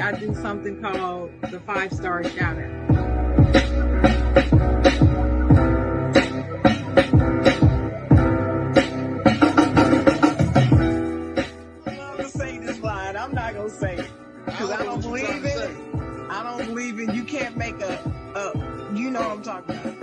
I do something called the 5-star shout out. I'm not gonna say it because I don't believe in it. I don't believe in. You can't make you know what I'm talking about.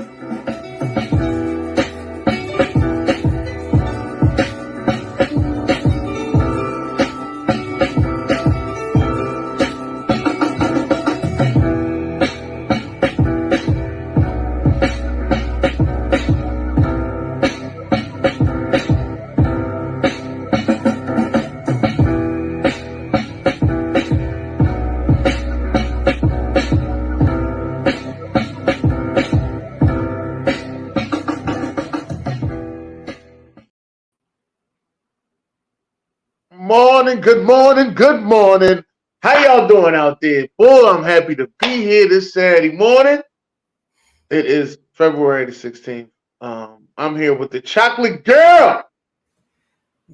Good morning, good morning. How y'all doing out there? Boy, I'm happy to be here this Saturday morning. It is February the 16th. I'm here with the chocolate girl.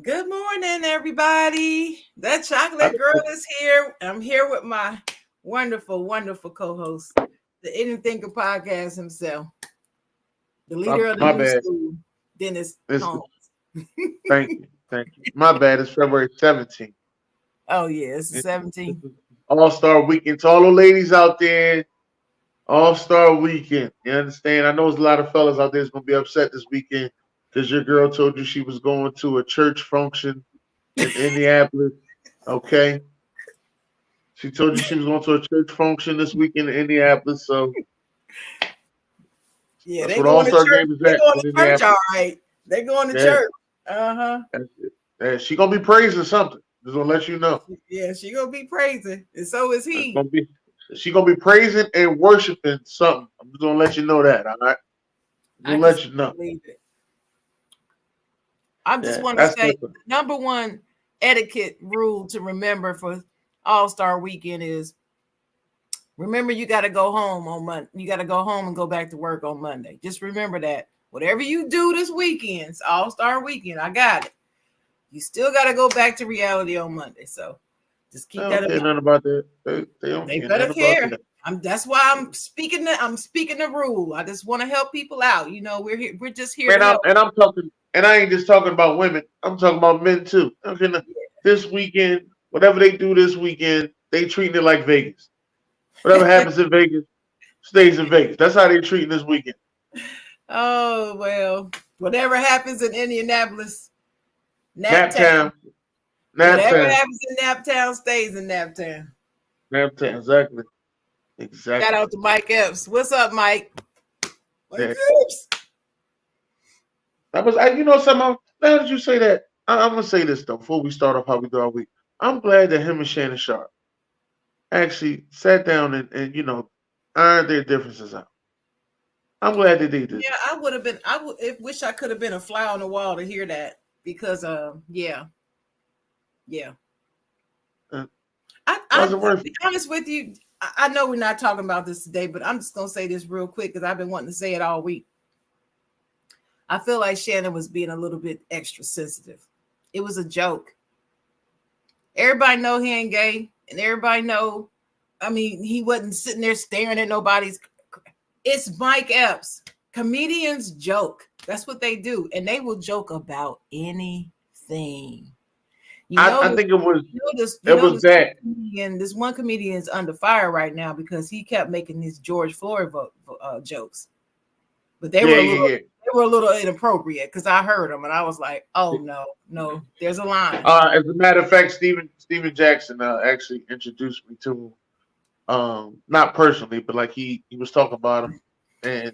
Good morning, everybody. That chocolate girl is here. I'm here with my wonderful, wonderful co-host, the Anything podcast himself, the leader of the new school, Dennis Holmes. Thank you. My bad. It's February 17th. Oh, yeah, it's the 17th. All-Star Weekend. To all the ladies out there, All-Star Weekend. You understand? I know there's a lot of fellas out there that's going to be upset this weekend because your girl told you she was going to a church function in Indianapolis. Okay? She told you she was going to a church function this weekend in Indianapolis, so yeah, that's what All-Star Game is at. They're going to church, all right. They're going to church. Yeah, she gonna be praising something. Just gonna let you know. Yeah, she gonna be praising, and so is he. She gonna be praising and worshiping something. I'm just gonna let you know that. All right. I'm gonna let you know. I just want to say the number one etiquette rule to remember for All-Star Weekend is remember you got to go home on Monday. You got to go home and go back to work on Monday. Just remember that. Whatever you do this weekend, it's All-Star Weekend. I got it. You still got to go back to reality on Monday. So just keep that in mind. Nothing about that. They better care. That's why I'm speaking the rule. I just want to help people out. You know, we're here. We're just here. I'm talking, and I ain't just talking about women. I'm talking about men too. This weekend, whatever they do this weekend, they treating it like Vegas. Whatever happens in Vegas stays in Vegas. That's how they treating this weekend. Oh, well, whatever happens in Indianapolis, Naptown. Whatever happens in Naptown stays in Naptown. Naptown, exactly. Shout out to Mike Epps. What's up, Mike? Epps. You know something? Now that you say that, I'm gonna say this though before we start off how we do our week. I'm glad that him and Shannon Sharp actually sat down and you know ironed their differences out. I'm glad that they did. Yeah, I would have been. Wish I could have been a fly on the wall to hear that because, yeah. I'll be honest with you. I know we're not talking about this today, but I'm just gonna say this real quick because I've been wanting to say it all week. I feel like Shannon was being a little bit extra sensitive. It was a joke. Everybody know he ain't gay, and everybody know. I mean, he wasn't sitting there staring at nobody's. It's Mike Epps. Comedians joke. That's what they do, and they will joke about anything. I think it was. This one comedian is under fire right now because he kept making these George Floyd jokes, but they were a little inappropriate because I heard them and I was like, "Oh no, there's a line." As a matter of fact, Steven Jackson actually introduced me to him, not personally, but like he was talking about him and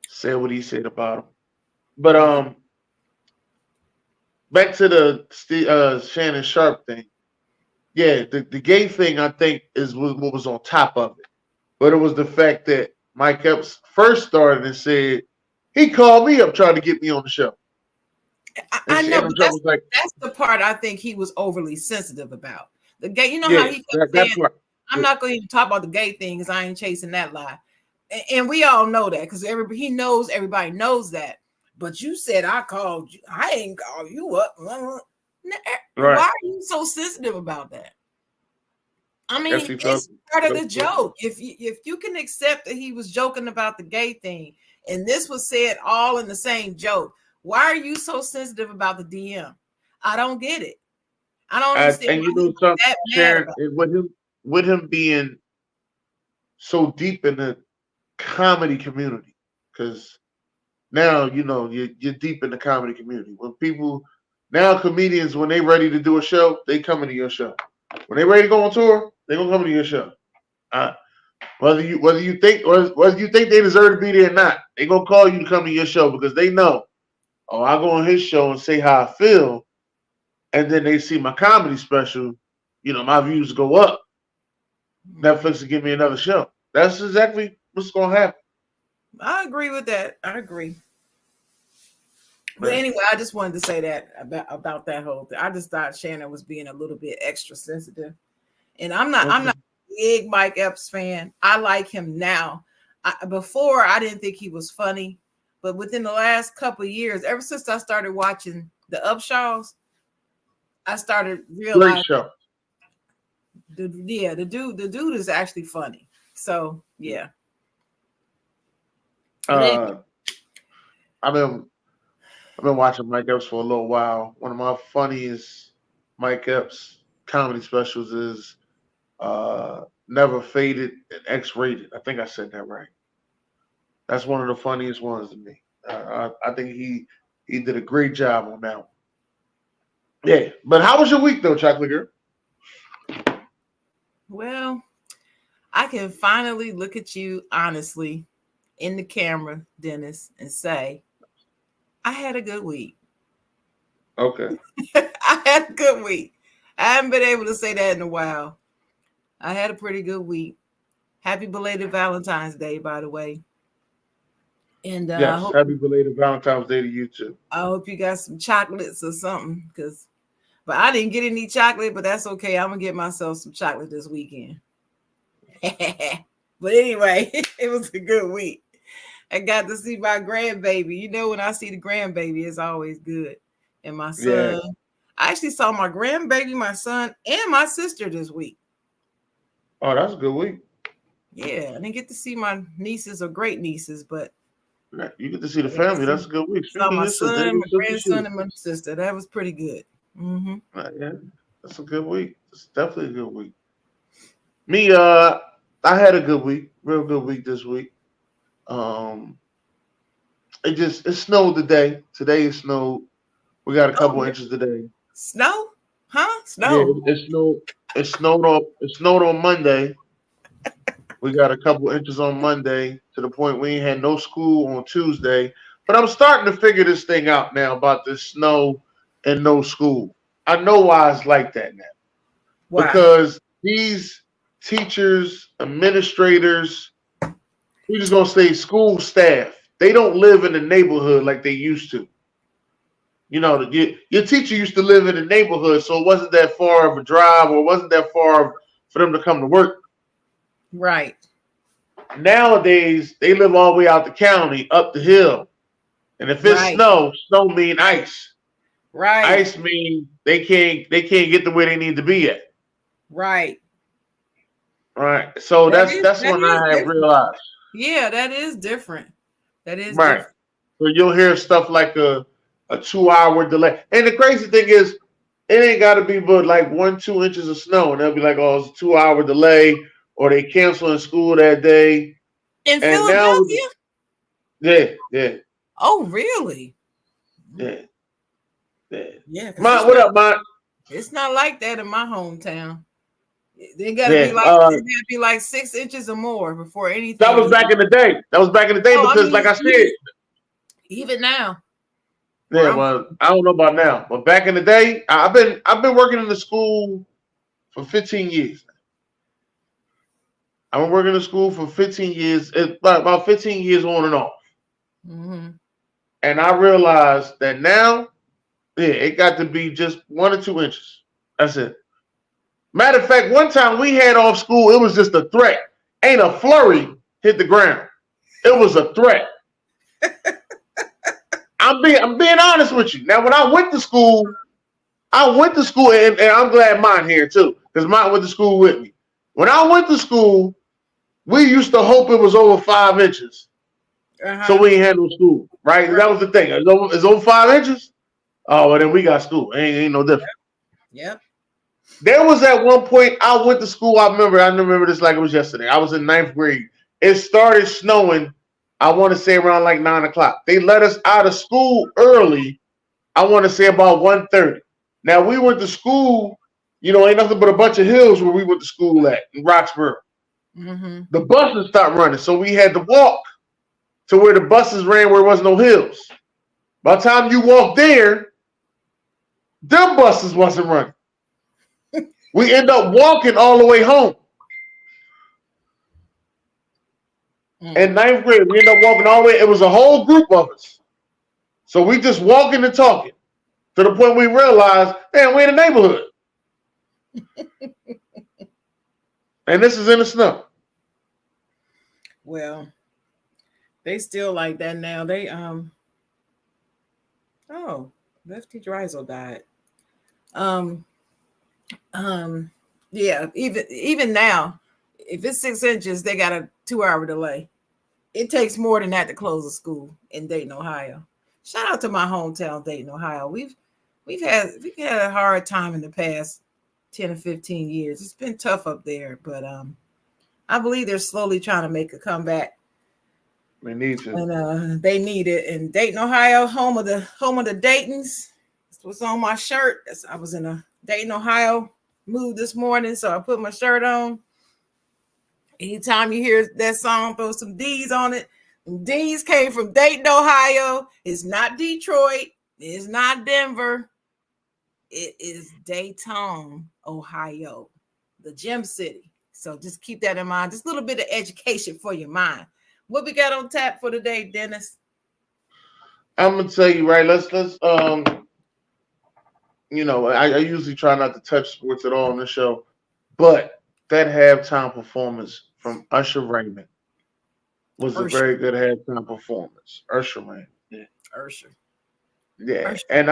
said what he said about him. But back to the Shannon Sharp thing. Yeah, the gay thing I think is what was on top of it, but it was the fact that Mike Epps first started and said he called me up trying to get me on the show. I know, but that's the part I think he was overly sensitive about. The gay, you know how he kept saying, I'm not going to even talk about the gay thing because I ain't chasing that lie. And we all know that because everybody knows that. But you said I called you. I ain't called you up. Right. Why are you so sensitive about that? I Guess mean, he felt. it's part of the joke. If you can accept that he was joking about the gay thing, and this was said all in the same joke, why are you so sensitive about the DM? I don't get it. I don't understand And why you he know was something, that mad Sharon, about with him being so deep in the comedy community, because now you know you're deep in the comedy community. When people now comedians, when they ready to do a show, they coming to your show. When they ready to go on tour, they gonna come to your show. Uh, whether you think they deserve to be there or not, they gonna call you to come to your show because they know. Oh, I go on his show and say how I feel, and then they see my comedy special. You know, my views go up. it. Netflix will give me another show. That's exactly what's gonna happen. I agree with that. I agree. But Man. anyway, I just wanted to say that about that whole thing. I just thought Shannon was being a little bit extra sensitive. And I'm Okay. not a big Mike Epps fan. I like him now. Before I didn't think he was funny, but within the last couple of years, ever since I started watching the Upshaws, I started Great realizing show. the dude is actually funny. So yeah. But anyway, Uh, I've been watching Mike Epps for a little while. One of my funniest Mike Epps comedy specials is Never Faded and X Rated. I think I said that right. That's one of the funniest ones to me. I think he did a great job on that one. Yeah, but how was your week though, Chocolate Girl? well, I can finally look at you honestly in the camera, Dennis, and say, I had a good week. Okay. I had a good week. I haven't been able to say that in a while. I had a pretty good week. Happy belated Valentine's Day, by the way. And Yes. Happy belated Valentine's Day to you too. I hope you got some chocolates or something. But I didn't get any chocolate, but that's okay. I'm gonna get myself some chocolate this weekend. But anyway, it was a good week. I got to see my grandbaby. You know, when I see the grandbaby, it's always good. And my Yeah. son, I actually saw my grandbaby, my son, and my sister this week. Oh, that's a good week. Yeah, I didn't get to see my nieces or great nieces, but Yeah, you get to see the I got to family. see, That's a good week. saw Speaking of my your sister, son, my your sister grandson, shoot. and my sister. That was pretty good. Mm-hmm. Yeah, that's a good week. It's definitely a good week. Me, I had a good week, real good week this week. Um, it snowed today. Today it snowed. We got a Oh, couple inches today. snow? Huh? Yeah, Snow? it snowed. It snowed on Monday. We got a couple inches on Monday to the point we ain't had no school on Tuesday. But I'm starting to figure this thing out now about this snow and no school. I know why it's like that now. Why? Because these teachers, administrators, we're just gonna say school staff, they don't live in the neighborhood like they used to. You know, your teacher used to live in the neighborhood, so it wasn't that far of a drive or it wasn't that far for them to come to work. Right. Nowadays, they live all the way out the county, up the hill. And if it's Right. snow, snow mean ice. Right. Ice mean they can't get to where they need to be at. Right. Right. So That that's is that's that when is I have different. realized. Yeah, that is different. That is Right. different. So you'll hear stuff like a 2 hour delay. And the crazy thing is, it ain't got to be but like 1, 2 inches of snow, and they'll be like, "Oh, it's a 2 hour delay," or they canceling school that day. In And now, Philadelphia? yeah, yeah, Oh, really? yeah, yeah. Yeah, because My, what up, my? it's not like that in my hometown. They gotta be Yeah, like it gotta be like 6 inches or more before that was anything. back in the day. That was back in the day Oh, I because, like mean, I said, even now, where yeah. I'm Well, I don't know about now, but back in the day, I've been working in the school for 15 years. I've been working in the school for 15 years. It's about 15 years on and off. mm-hmm. And I realized that now, yeah, it got to be just 1 or 2 inches. That's it. Matter of fact, one time we had off school, it was just a threat. Ain't a flurry hit the ground. It was a threat. I'm being honest with you. Now, when I went to school, and I'm glad mine here too, because mine went to school with me. When I went to school, we used to hope it was over 5 inches, so we ain't had no school, right? Right. That was the thing. It's over 5 inches. Oh, well, then we got school. Ain't no different. Yep. There was at one point I went to school. I remember this like it was yesterday. I was in ninth grade. It started snowing. I want to say around like 9 o'clock. They let us out of school early. I want to say about 1:30. Now we went to school. Ain't nothing but a bunch of hills where we went to school at in Roxborough. Mm-hmm. The buses stopped running, so we had to walk to where the buses ran where there was no hills. By the time you walked there, them buses wasn't running. We end up walking all the way home. In ninth grade, we end up walking all the way. It was a whole group of us. So we just walking and talking to the point we realized, man, we're in the neighborhood. And this is in the snow. Well, they still like that now. They oh, Lefty Drizel died. Um yeah, even now, if it's 6 inches, they got a 2-hour delay. It takes more than that to close a school in Dayton, Ohio. Shout out to my hometown, Dayton, Ohio. We've had a hard time in the past 10 or 15 years. It's been tough up there, but I believe they're slowly trying to make a comeback. They need to. And they need it. And Dayton, Ohio, home of the Daytons. That's what's on my shirt. I was in a Dayton, Ohio mood this morning, so I put my shirt on. Anytime you hear that song, throw some D's on it. And D's came from Dayton, Ohio. It's not Detroit. It's not Denver. It is Dayton, Ohio, the gem city. So just keep that in mind. Just a little bit of education for your mind. What we got on tap for today, Dennis? I'm gonna tell you, right? Let's I usually try not to touch sports at all on the show, but that halftime performance from Usher Raymond was a very good halftime performance. Usher Raymond. Yeah. Usher. Yeah. Usher. And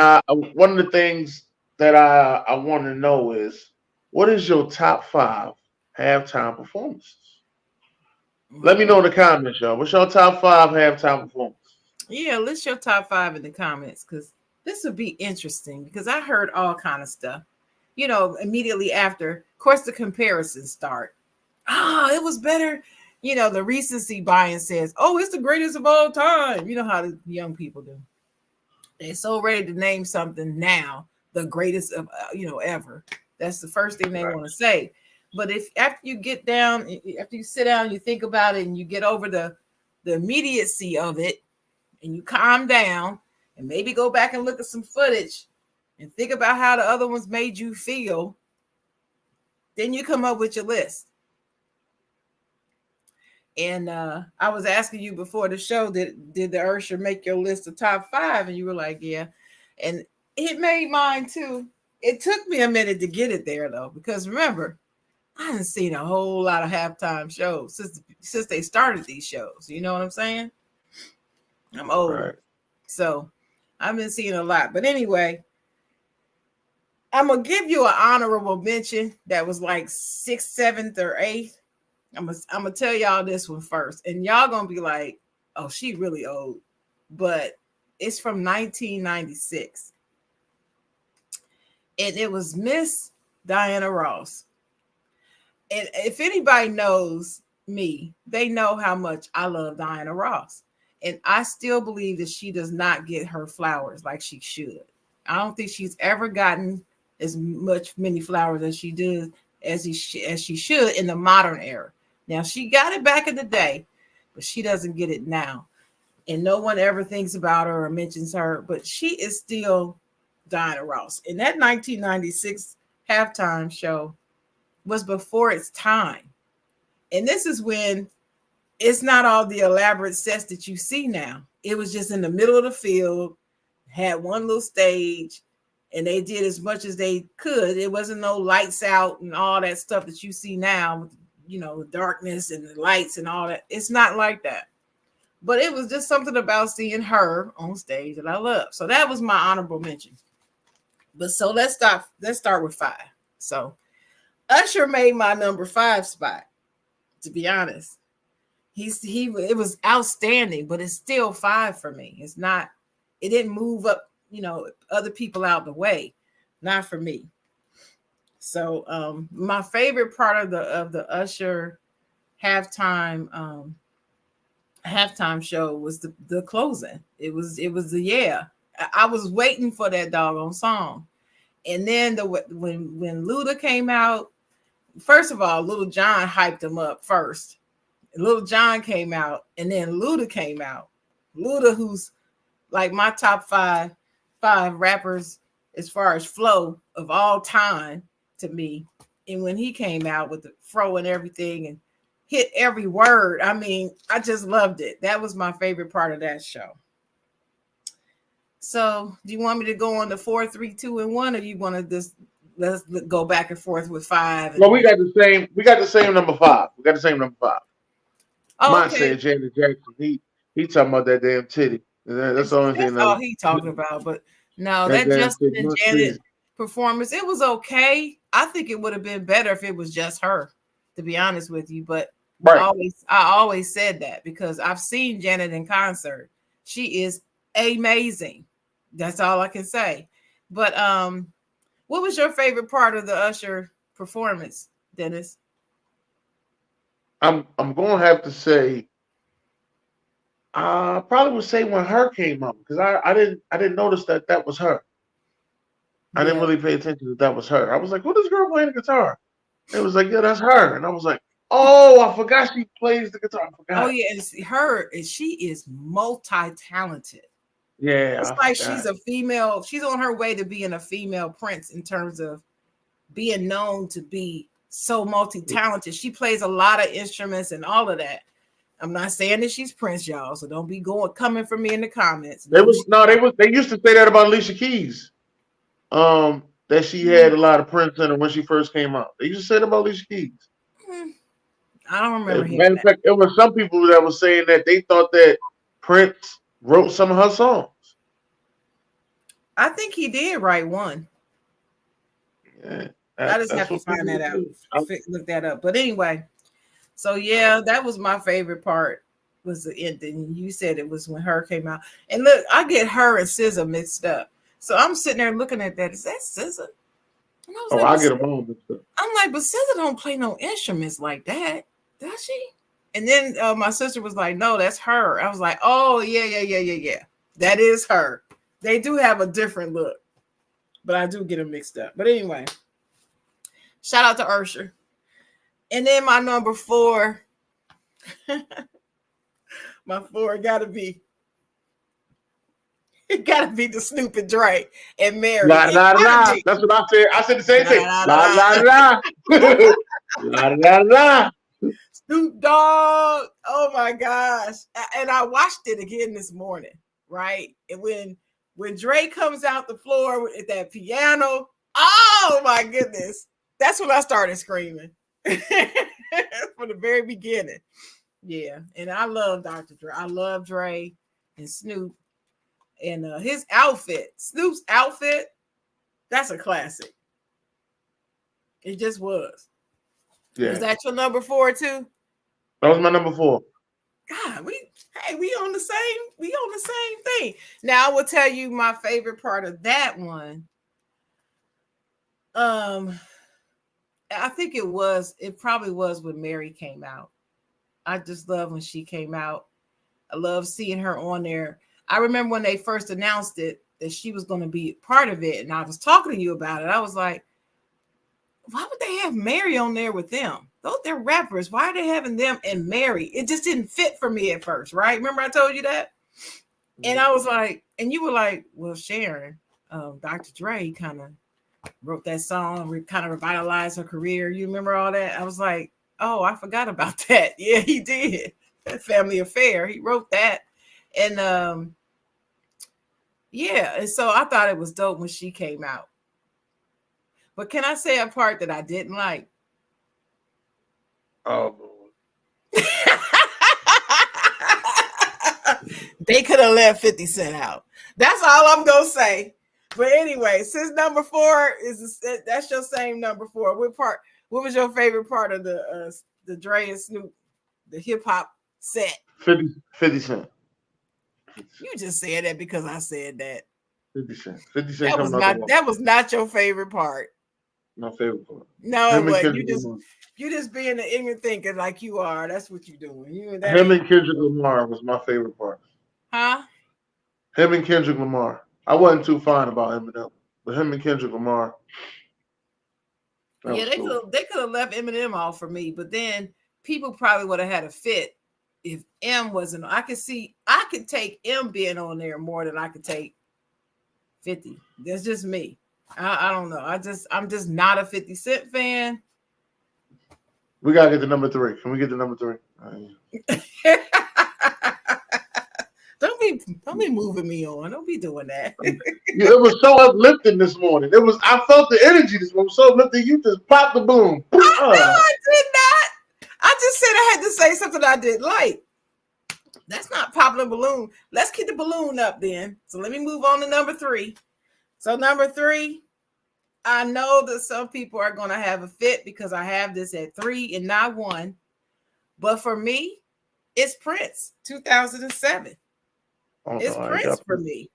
one of the things that I want to know is, what is your top 5 halftime performances? Let me know in the comments, y'all. What's your top 5 halftime performances? Yeah, list your top 5 in the comments, because this would be interesting, because I heard all kind of stuff. Immediately after, of course, the comparisons start. It was better. The recency bias says, oh, it's the greatest of all time. You know how the young people do. They're so ready to name something now, the greatest of, ever. That's the first thing they want to say. But if after you get down, after you sit down, you think about it and you get over the immediacy of it and you calm down and maybe go back and look at some footage and think about how the other ones made you feel, then you come up with your list. And I was asking you before the show, did the Usher make your list of top 5? And you were like, yeah. And it made mine too. It took me a minute to get it there though, because remember, I haven't seen a whole lot of halftime shows since they started these shows. You know what I'm saying? I'm old. Right. So I've been seeing a lot. But anyway, I'm going to give you an honorable mention that was like 6th, 7th, or 8th. I'm going to tell y'all this one first. And y'all going to be like, oh, she really old. But it's from 1996. And it was Miss Diana Ross. And if anybody knows me, they know how much I love Diana Ross. And I still believe that she does not get her flowers like she should. I don't think she's ever gotten as many flowers as she did as she should in the modern era. Now, she got it back in the day, but she doesn't get it now. And no one ever thinks about her or mentions her, but she is still Diana Ross. And that 1996 halftime show was before its time. And this is when it's not all the elaborate sets that you see now. It was just in the middle of the field, had one little stage, and they did as much as they could. It wasn't no lights out and all that stuff that you see now, the darkness and the lights and all that. It's not like that. But it was just something about seeing her on stage that I love. So that was my honorable mention. But so let's start with 5. So Usher made my number 5 spot, to be honest. It was outstanding, but it's still 5 for me. It's not, it didn't move up, other people out the way. Not for me. So my favorite part of the Usher halftime halftime show was the closing. It was the yeah. I was waiting for that doggone song. And then when Luda came out, first of all, Little John hyped him up first. Little John came out, and then Luda came out. Luda, who's like my top five rappers as far as flow of all time to me. And when he came out with the fro and everything and hit every word, I mean, I just loved it. That was my favorite part of that show. So, do you want me to go on the 4, 3, 2, and 1, or you want to just let's go back and forth with 5? Well, we got the same. We got the same number 5. We got the same number 5. Oh, Mine okay. said Janet Jackson. He talking about that damn titty. That's the only thing. That's all he talking about. But no, that Justin and Janet performance, it was okay. I think it would have been better if it was just her, to be honest with you. But right. I always said that because I've seen Janet in concert. She is amazing. That's all I can say. But what was your favorite part of the Usher performance, Dennis? I'm gonna have to say I probably would say when her came up because I didn't notice that was her. I didn't really pay attention that was her. I was like, who this girl playing the guitar? It was like, yeah, that's her. And I was like, oh, I forgot she plays the guitar. I forgot. Oh yeah, and she is multi-talented. Yeah, it's like she's a female. She's on her way to being a female Prince in terms of being known to be so multi-talented. She plays a lot of instruments and all of that. I'm not saying that she's Prince, y'all, so don't be coming for me in the comments. They used to say that about Alicia Keys. That she had a lot of Prince in her when she first came out. They used to say that about Alicia Keys. I don't remember. Matter of fact, it was some people that were saying that they thought that Prince wrote some of her songs. I think he did write one. Yeah, I just have to find that out. Look that up. But anyway, so yeah, that was my favorite part. Was the ending. You said it was when her came out. And look, I get her and SZA mixed up. So I'm sitting there looking at that. Is that SZA? And I was I get them all mixed up. I'm like, but SZA don't play no instruments like that, does she? And then my sister was like, no, that's her. I was like, oh, yeah. That is her. They do have a different look, but I do get them mixed up. But anyway, shout out to Usher. And then my number 4, my 4 gotta be the Snoop and Dre and Mary. La, la, la. That's what I said. I said the same thing. La, la, la. Snoop Dogg. Oh my gosh. And I watched it again this morning, right? And when Dre comes out the floor with that piano, oh my goodness. That's when I started screaming. From the very beginning. Yeah. And I love Dr. Dre. I love Dre and Snoop. And his outfit, Snoop's outfit, that's a classic. It just was. Yeah. Was that your number 4 too? That was my number 4. God, we on the same thing. Now I will tell you my favorite part of that one. I think it probably was when Mary came out. I just love when she came out. I love seeing her on there. I remember when they first announced it that she was going to be part of it, and I was talking to you about it. I was like, why would they have Mary on there with them? They're rappers. Why are they having them and Mary? It just didn't fit for me at first, right? Remember I told you that? And I was like, and you were like, well, Sharon, Dr. Dre kind of wrote that song, kind of revitalized her career. You remember all that? I was like, oh, I forgot about that. Yeah, he did. That Family Affair. He wrote that. And yeah, and so I thought it was dope when she came out. But can I say a part that I didn't like? Oh, Lord. They could have left 50 Cent out. That's all I'm gonna say. But anyway, since number 4 that's your same number 4. What was your favorite part of the Dre and Snoop, the hip hop set? 50 Cent. You just said that because I said that. 50 Cent. 50 Cent coming out the wall. That was not your favorite part. My favorite part. No, but you just being an ignorant thinker like you are. That's what you're doing. Him and Kendrick Lamar was my favorite part. Huh? Him and Kendrick Lamar. I wasn't too fine about Eminem, but him and Kendrick Lamar. Yeah, they could have left Eminem off for me, but then people probably would have had a fit if M wasn't. I could take M being on there more than I could take 50. That's just me. I don't know. I'm just not a 50 Cent fan. We gotta get to number 3. Can we get to number 3? Don't be moving me on. Don't be doing that. It was so uplifting this morning. I felt the energy this morning. So uplifting. You just popped the boom. No, I did not. I just said I had to say something I didn't like. That's not popping a balloon. Let's keep the balloon up then. So let me move on to number 3. So number 3, I know that some people are going to have a fit because I have this at 3 and not 1. But for me, it's Prince, 2007. It's Prince for me.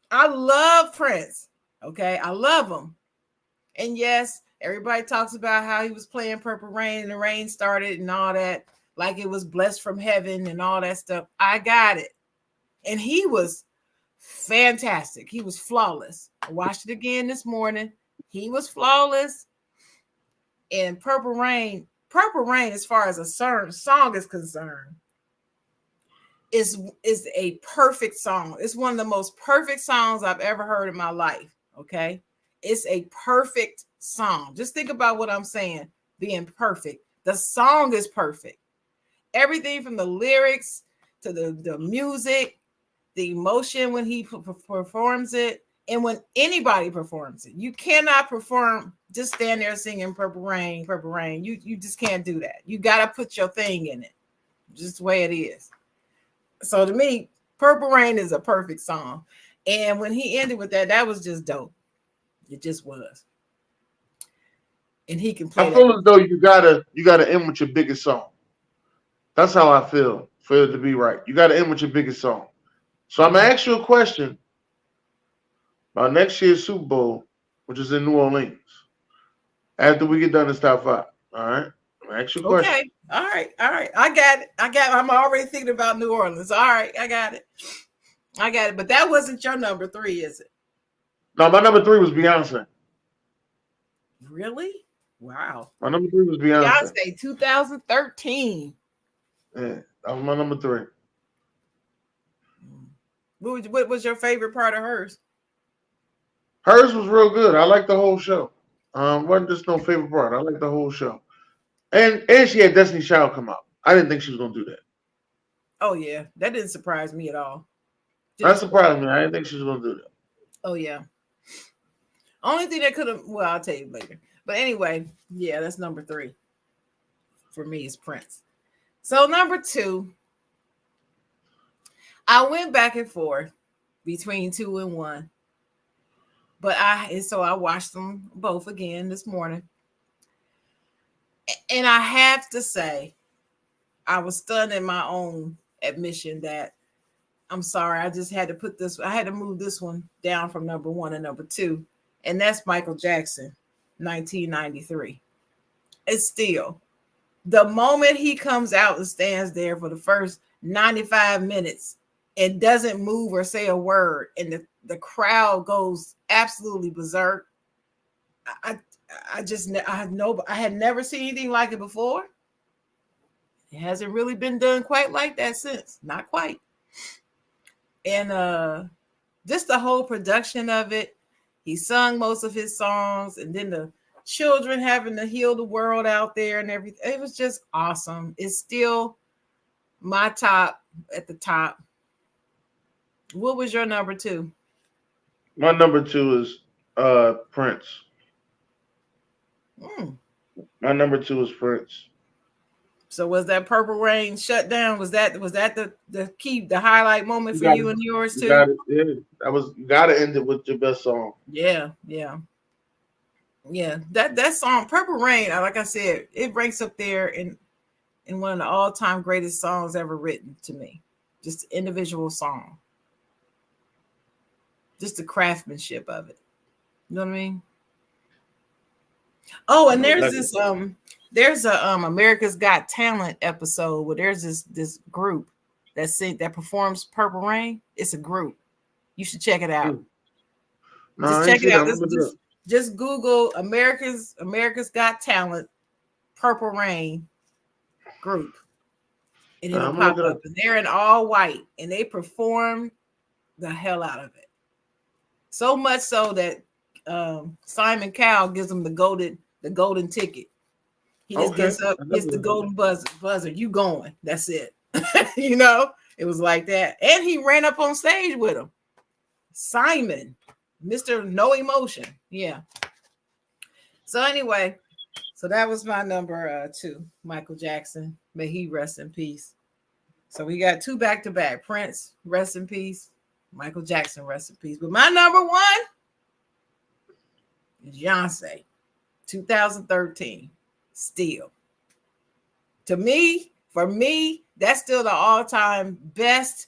I love Prince. Okay, I love him. And yes, everybody talks about how he was playing Purple Rain and the rain started and all that, like it was blessed from heaven and all that stuff. I got it. And he was fantastic. He was flawless. I watched it again this morning. He was flawless. And Purple Rain, as far as a song is concerned, is a perfect song. It's one of the most perfect songs I've ever heard in my life. Okay. It's a perfect song. Just think about what I'm saying, being perfect. The song is perfect. Everything from the lyrics to the music, the emotion when he performs it, and when anybody performs it. You cannot perform, just stand there singing Purple Rain, Purple Rain. You just can't do that. You got to put your thing in it. Just the way it is. So to me, Purple Rain is a perfect song. And when he ended with that was just dope. It just was. And he can play. I feel as though you gotta end with your biggest song. That's how I feel for it to be right. You gotta end with your biggest song. So I'm gonna ask you a question about next year's Super Bowl, which is in New Orleans. After we get done this top 5. All right. Ask you a question. Okay. All right. I got it. I'm already thinking about New Orleans. All right. I got it. But that wasn't your number 3, is it? No, my number 3 was Beyonce. Really? Wow. My number 3 was Beyonce. Beyonce, 2013. Yeah, that was my number 3. What was your favorite part of hers? Hers was real good. I liked the whole show. Wasn't just no favorite part. I liked the whole show. And she had Destiny Child come out. I didn't think she was gonna do that. Oh yeah, that didn't surprise me at all. That surprised me. I didn't think she was gonna do that. Oh yeah. Only thing that could have. Well, I'll tell you later. But anyway, yeah, that's number 3. For me, is Prince. So number 2, I went back and forth between 2 and 1. But I watched them both again this morning. And I have to say, I was stunned in my own admission that I'm sorry, I just had to move this one down from number 1 to number 2. And that's Michael Jackson, 1993. It's still, the moment he comes out and stands there for the first 95 minutes and doesn't move or say a word, and the crowd goes absolutely berserk. I had never seen anything like it before. It hasn't really been done quite like that since. Not quite. And just the whole production of it. He sung most of his songs, and then the children having to heal the world out there and everything. It was just awesome. It's still my top at the top. What was your number 2? My number 2 is Prince. My number 2 is Prince. So was that Purple Rain shutdown? Was that the highlight moment You for got you it. and yours You too? got it. Yeah, you gotta end it with your best song. Yeah, yeah, yeah. That song, Purple Rain, like I said, it ranks up there in one of the all-time greatest songs ever written to me. Just the individual song. Just the craftsmanship of it. You know what I mean? Oh, and No, there's a America's Got Talent episode where there's this group that performs Purple Rain. It's a group. You should check it out. no, Just I ain't check it see that. out. I'm gonna look it up. Just Google America's Got Talent Purple Rain group, and Nah, it'll I'm gonna pop look it up. up. And they're in all white, and they perform the hell out of it. So much so that Simon Cowell gives them the golden ticket. He just Okay. gets up, I gets never the heard golden buzzer. You going? That's it. You know, it was like that. And he ran up on stage with him. Simon, Mr. No Emotion. Yeah. So anyway, so that was my number 2, Michael Jackson. May he rest in peace. So we got 2 back to back. Prince, rest in peace. Michael Jackson, rest in peace. But my number 1 is Beyonce, 2013. Still. For me, that's still the all-time best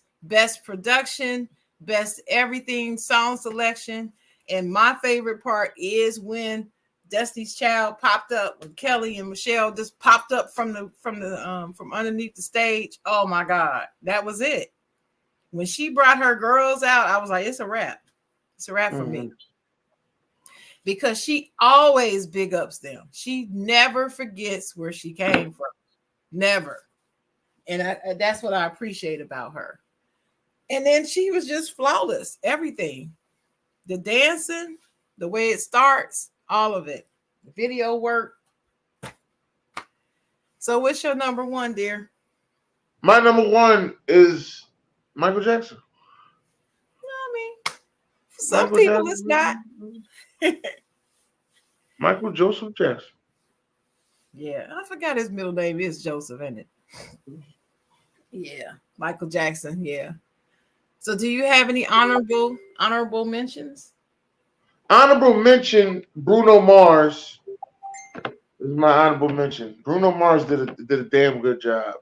production, best everything song selection. And my favorite part is when Destiny's Child popped up, when Kelly and Michelle just popped up from underneath the stage. Oh my God, that was it. When she brought her girls out, I was like, it's a wrap. It's a wrap for me. Because she always big ups them. She never forgets where she came from. Never. And that's what I appreciate about her. And then she was just flawless. Everything. The dancing, the way it starts, all of it. The video work. So what's your number 1, dear? My number 1 is Michael Jackson. I mean, for some Michael people it's not. Jackson. Michael Joseph Jackson. Yeah, I forgot his middle name is Joseph, isn't it? Yeah, Michael Jackson. Yeah. So, do you have any honorable mentions? Honorable mention: Bruno Mars is my honorable mention. Bruno Mars did a damn good job.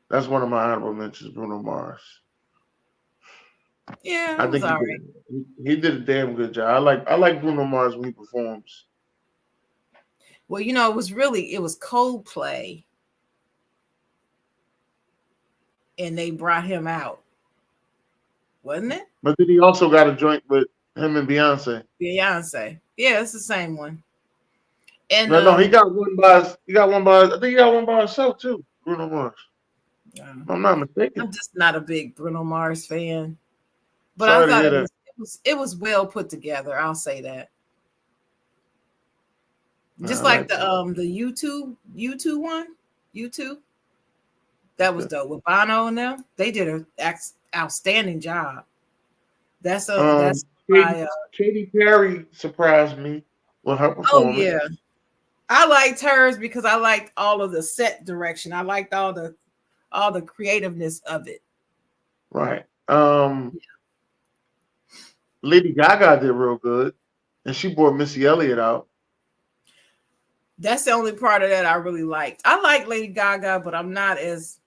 That's one of my honorable mentions. Bruno Mars. Yeah, I it was think all right. he did a damn good job. I like Bruno Mars when he performs. Well, it was Coldplay, and they brought him out, wasn't it? But then he also got a joint with him and Beyonce. Beyonce. Yeah, it's the same one. And No, he got one by. I think he got one by himself too. Bruno Mars. If I'm not mistaken. I'm just not a big Bruno Mars fan, but Sorry I to thought hear it was well put together. I'll say that. Just I like that. the YouTube one, YouTube. That was dope with Bono and them. They did an outstanding job. That's my Katy Perry surprised me with her oh performance. yeah. I liked hers because I liked all of the set direction. I liked all the creativeness of it. Right. Lady Gaga did real good, and she brought Missy Elliott out. That's the only part of that I really liked. I like Lady Gaga, but I'm not as,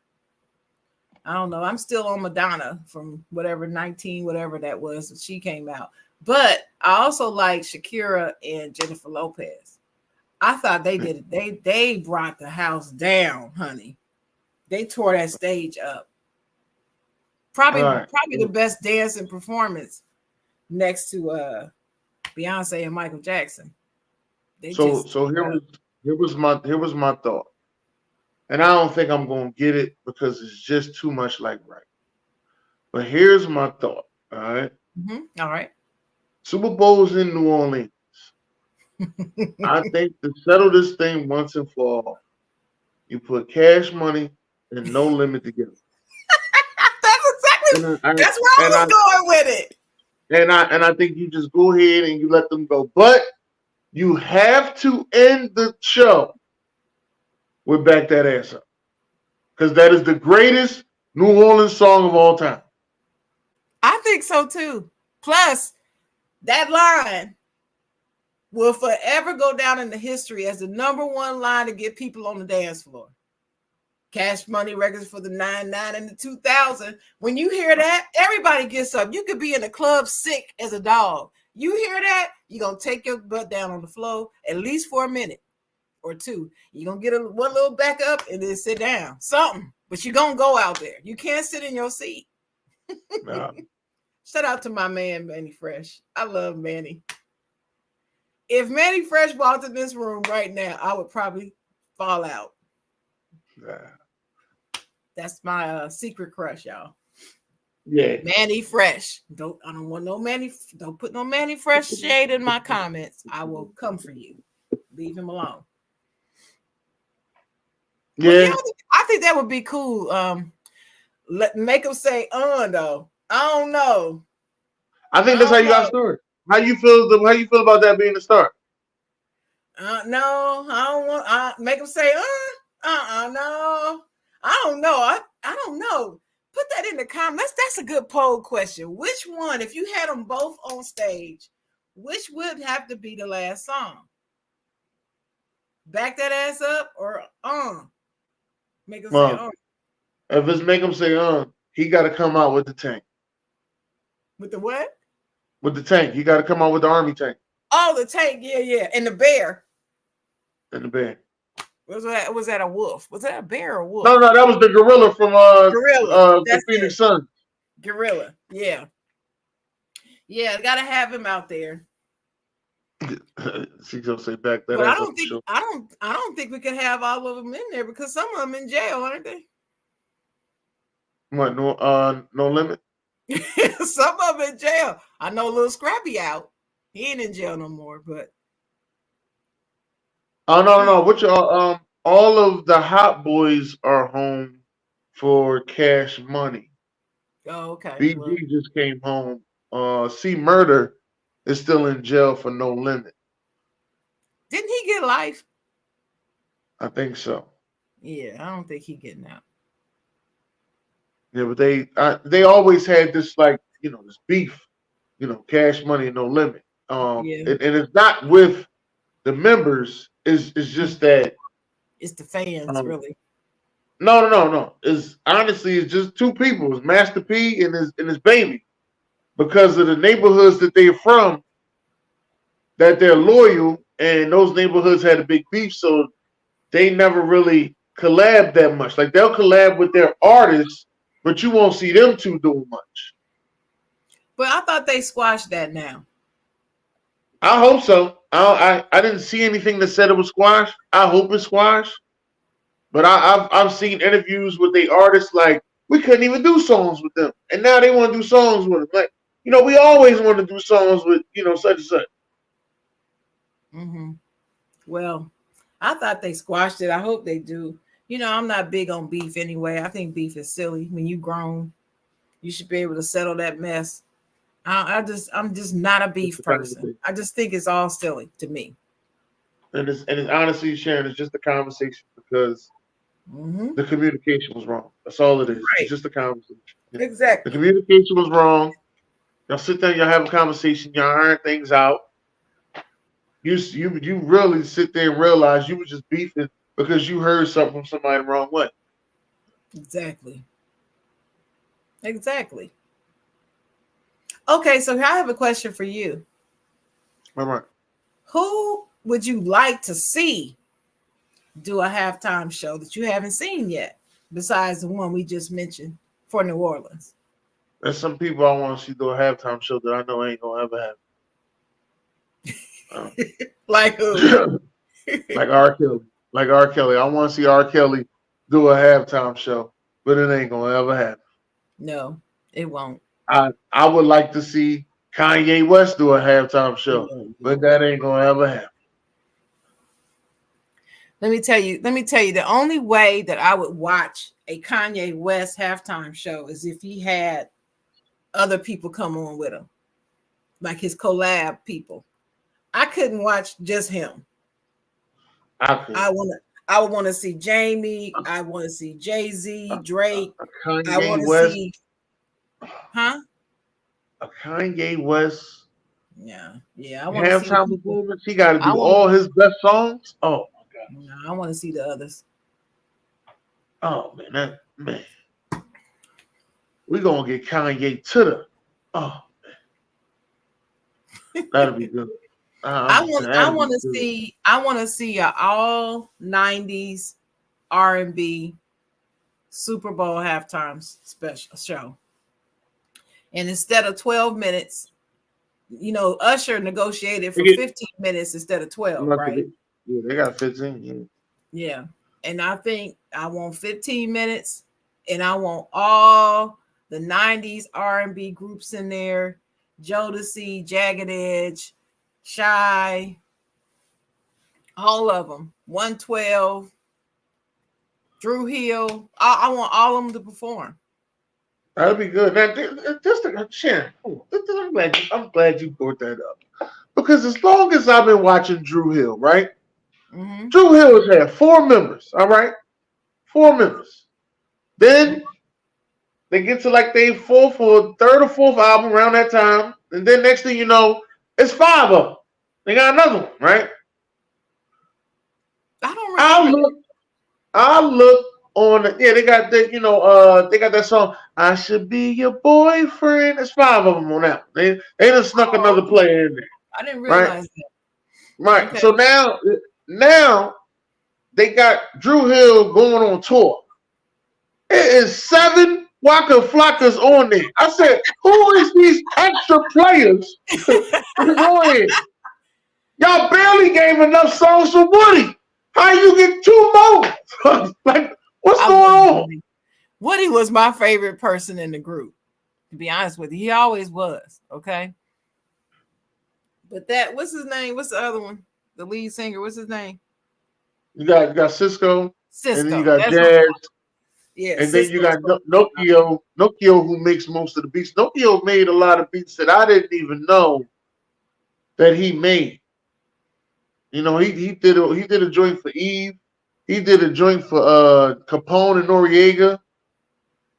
I don't know. I'm still on Madonna from whatever 19, whatever that was she came out. But I also like Shakira and Jennifer Lopez. I thought they did it. They brought the house down, honey. They tore that stage up. Probably the best dancing performance next to Beyonce and Michael Jackson. So here was my thought. And I don't think I'm gonna get it because it's just too much like right. But here's my thought. All right. Mm-hmm. All right. Super Bowl's in New Orleans. I think to settle this thing once and for all, you put Cash Money and No Limit together. That's where I was going with it. And I think you just go ahead and you let them go. But you have to end the show with Back That Ass Up. because that is the greatest New Orleans song of all time. I think so too. Plus, that line will forever go down in the history as the number one line to get people on the dance floor. Cash Money Records for the 99 and the 2000. When you hear that, everybody gets up. You could be in the club sick as a dog. You hear that, you're going to take your butt down on the floor at least for a minute or two. You're going to get one little back up and then sit down. Something. But you're going to go out there. You can't sit in your seat. Nah. Shout out to my man, Manny Fresh. I love Manny. If Manny Fresh walked in this room right now, I would probably fall out. Nah. That's my secret crush, y'all. Yeah. Manny Fresh. I don't want no Manny. Don't put no Manny Fresh shade in my comments. I will come for you. Leave him alone. Yeah. Well, I think that would be cool. Make him say though. I don't know. I think that's how you got started. How you feel about that being the start? No, I don't want. Make him say no. I don't know. I don't know. Put that in the comments. That's a good poll question. Which one, if you had them both on stage, which would have to be the last song? Back that ass up or Make him say If it's make him say he got to come out with the tank. With the what? With the tank. He got to come out with the army tank. Oh, the tank. Yeah. And the bear. And the bear. Was that a wolf? Was that a bear or a wolf? No, that was the gorilla from the Phoenix Suns. Gorilla, yeah. Yeah, gotta have him out there. She's gonna say back that. But I don't think we could have all of them in there because some of them in jail, aren't they? What? No limit. Some of them in jail. I know Little Scrappy out. He ain't in jail no more, but. Oh no! Which all of the hot boys are home for Cash Money. Oh, okay. BG just came home. C Murder is still in jail for No Limit. Didn't he get life? I think so. Yeah, I don't think he getting out. Yeah, but they always had this this beef, Cash Money and No Limit. And it's not with the members. It's just that it's the fans, really. No. It's just two people. It's Master P and his baby. Because of the neighborhoods that they're from, that they're loyal, and those neighborhoods had a big beef, so they never really collab that much. Like they'll collab with their artists, but you won't see them two doing much. But I thought they squashed that now. I hope so. I didn't see anything that said it was squashed. I hope it's squashed. But I've seen interviews with the artists like we couldn't even do songs with them, and now they want to do songs with them. Like we always want to do songs with such and such. Mm-hmm. Well, I thought they squashed it. I hope they do. I'm not big on beef anyway. I think beef is silly. When you grown, you should be able to settle that mess. I'm just not a beef person. I just think it's all silly to me. And it's honestly, Sharon, it's just a conversation because the communication was wrong. That's all it is. Right. It's just a conversation. Exactly. The communication was wrong. Y'all sit there, y'all have a conversation, y'all iron things out. You really sit there and realize you were just beefing because you heard something from somebody the wrong way. Exactly. Okay, so I have a question for you. All right. Who would you like to see do a halftime show that you haven't seen yet, besides the one we just mentioned for New Orleans? There's some people I want to see do a halftime show that I know ain't gonna ever happen. Like who? Like R. Kelly. I want to see R. Kelly do a halftime show, but it ain't gonna ever happen. No, it won't. I would like to see Kanye West do a halftime show, but that ain't gonna ever happen. Let me tell you, the only way that I would watch a Kanye West halftime show is if he had other people come on with him, like his collab people. I couldn't watch just him. I I would want to see Jamie. I want to see Jay-Z, Drake. I Kanye want to West, see, huh? a Kanye West Yeah. I want to see the halftime people. performance. He got to I do want all his best songs. Oh my god. no, I want to see the others. Oh man, we gonna get Kanye to the. Oh, that'll be good. I'm saying I that'll be want to good. see a all 90s R&B Super Bowl halftime special show. And instead of 12 minutes, Usher negotiated They for get, 15 minutes instead of 12, look at right? it. Yeah, they got 15. Yeah. Yeah. And I think I want 15 minutes and I want all the 90s R&B groups in there. Jodeci, Jagged Edge, Shy, all of them. 112, Drew Hill. I want all of them to perform. That'll be good. Now, just Sharon, I'm glad you brought that up because as long as I've been watching Drew Hill, right? Mm-hmm. Drew Hill has had 4 members. All right, 4 members. Then they get to like they fourth or third or fourth album around that time, and then next thing you know, it's 5 of them. They got another one, right? I don't I remember that. look, I look on. They got that. They got that song. I should be your boyfriend. There's 5 of them on that. They just snuck Oh, another player in there, I didn't right? realize that. Right. Okay. So now they got Drew Hill going on tour. It is 7 Waka Flockas on there. I said, who is these extra players? Go ahead. Y'all barely gave enough songs for Woody. How you get 2 more? Like, what's I going love on? Woody. Woody was my favorite person in the group, to be honest with you. He always was. Okay. But what's his name? What's the other one? The lead singer, what's his name? You got Cisco, and then you Cisco. got That's Jazz, yeah, and then you Cisco's got what I'm talking about. Nokia, who makes most of the beats. Nokia made a lot of beats that I didn't even know that he made. He did a joint for Eve. He did a joint for Capone and Noriega.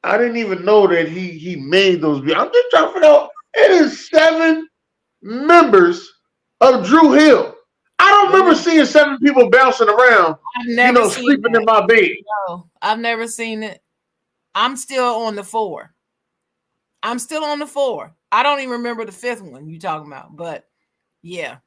I didn't even know that he made those beats. I'm just trying to figure out. It is 7 members of Drew Hill. I don't It remember is. seeing 7 people bouncing around, I've never seen sleeping in that. my bed. No, I've never seen it. I'm still on the 4. I'm still on the 4. I don't even remember the 5th one you talking about, but yeah.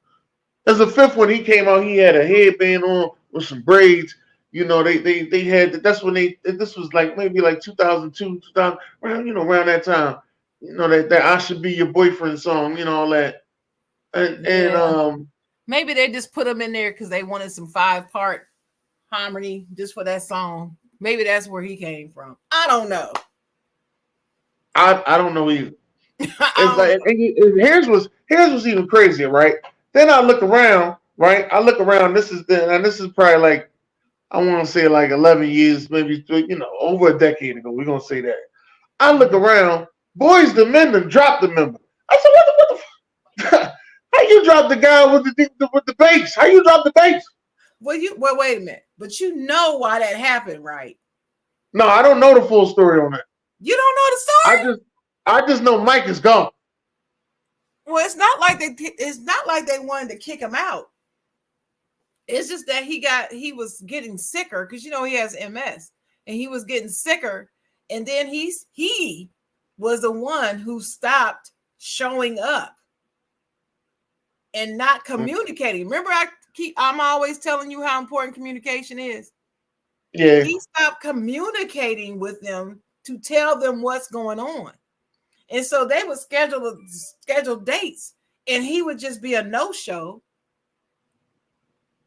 As the 5th one, he came out. He had a headband on with some braids. They had. That's when they. This was like maybe like 2002, 2000, around that time. That I should be your boyfriend song. All that. And Yeah. Maybe they just put them in there because they wanted some 5-part harmony just for that song. Maybe that's where he came from. I don't know. I don't know either. I It's don't like and here's what's even crazier, right? Then I look around, right? I look around. This is probably like I want to say like 11 years, maybe over a decade ago. We're gonna say that. I look know. around. Boys, the men done dropped the member. I said, what the how you drop the guy with the bass? How you drop the bass? Well, wait a minute. But you know why that happened, right? No, I don't know the full story on that. You don't know the I story? just I just know Mike is gone. Well, it's not like they wanted to kick him out. It's just that he was getting sicker because he has MS and he was getting sicker, and then he was the one who stopped showing up and not communicating. Remember, I'm always telling you how important communication is. Yeah. He stopped communicating with them to tell them what's going on. And so they would schedule dates and he would just be a no-show.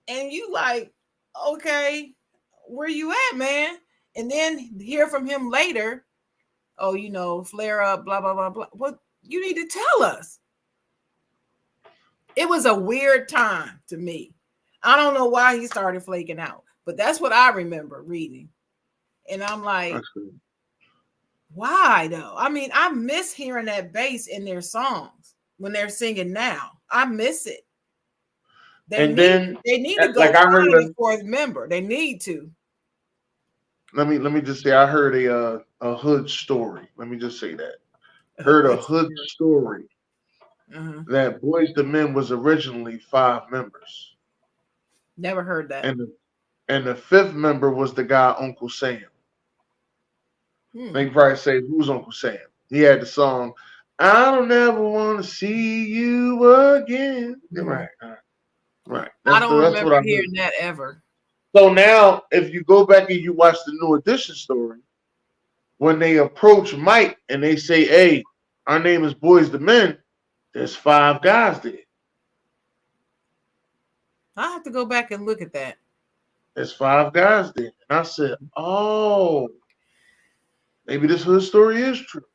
And you like, okay, where you at, man? And then hear from him later. Oh, flare up, blah, blah, blah, blah. Well, you need to tell us. It was a weird time to me. I don't know why he started flaking out, but that's what I remember reading. And I'm like, why though? I mean, I miss hearing that bass in their songs when they're singing now. I miss it. And then, they need to go like I heard, find a fourth member. They need to. let me just say, I heard a hood story. Let me just say that. Heard a hood story Uh-huh. that Boys the Men was originally 5 members, Never heard that. and the fifth member was the guy Uncle Sam. They probably say, "Who's Uncle Sam?" He had the song, "I don't ever want to see you again." Right, right. I That's don't that's what remember I heard. hearing that ever. So now, if you go back and you watch the New Edition story, when they approach Mike and they say, "Hey, our name is Boys the Men," there's 5 guys there. I have to go back and look at that. There's 5 guys there, and I said, "Oh, maybe this hood story is true."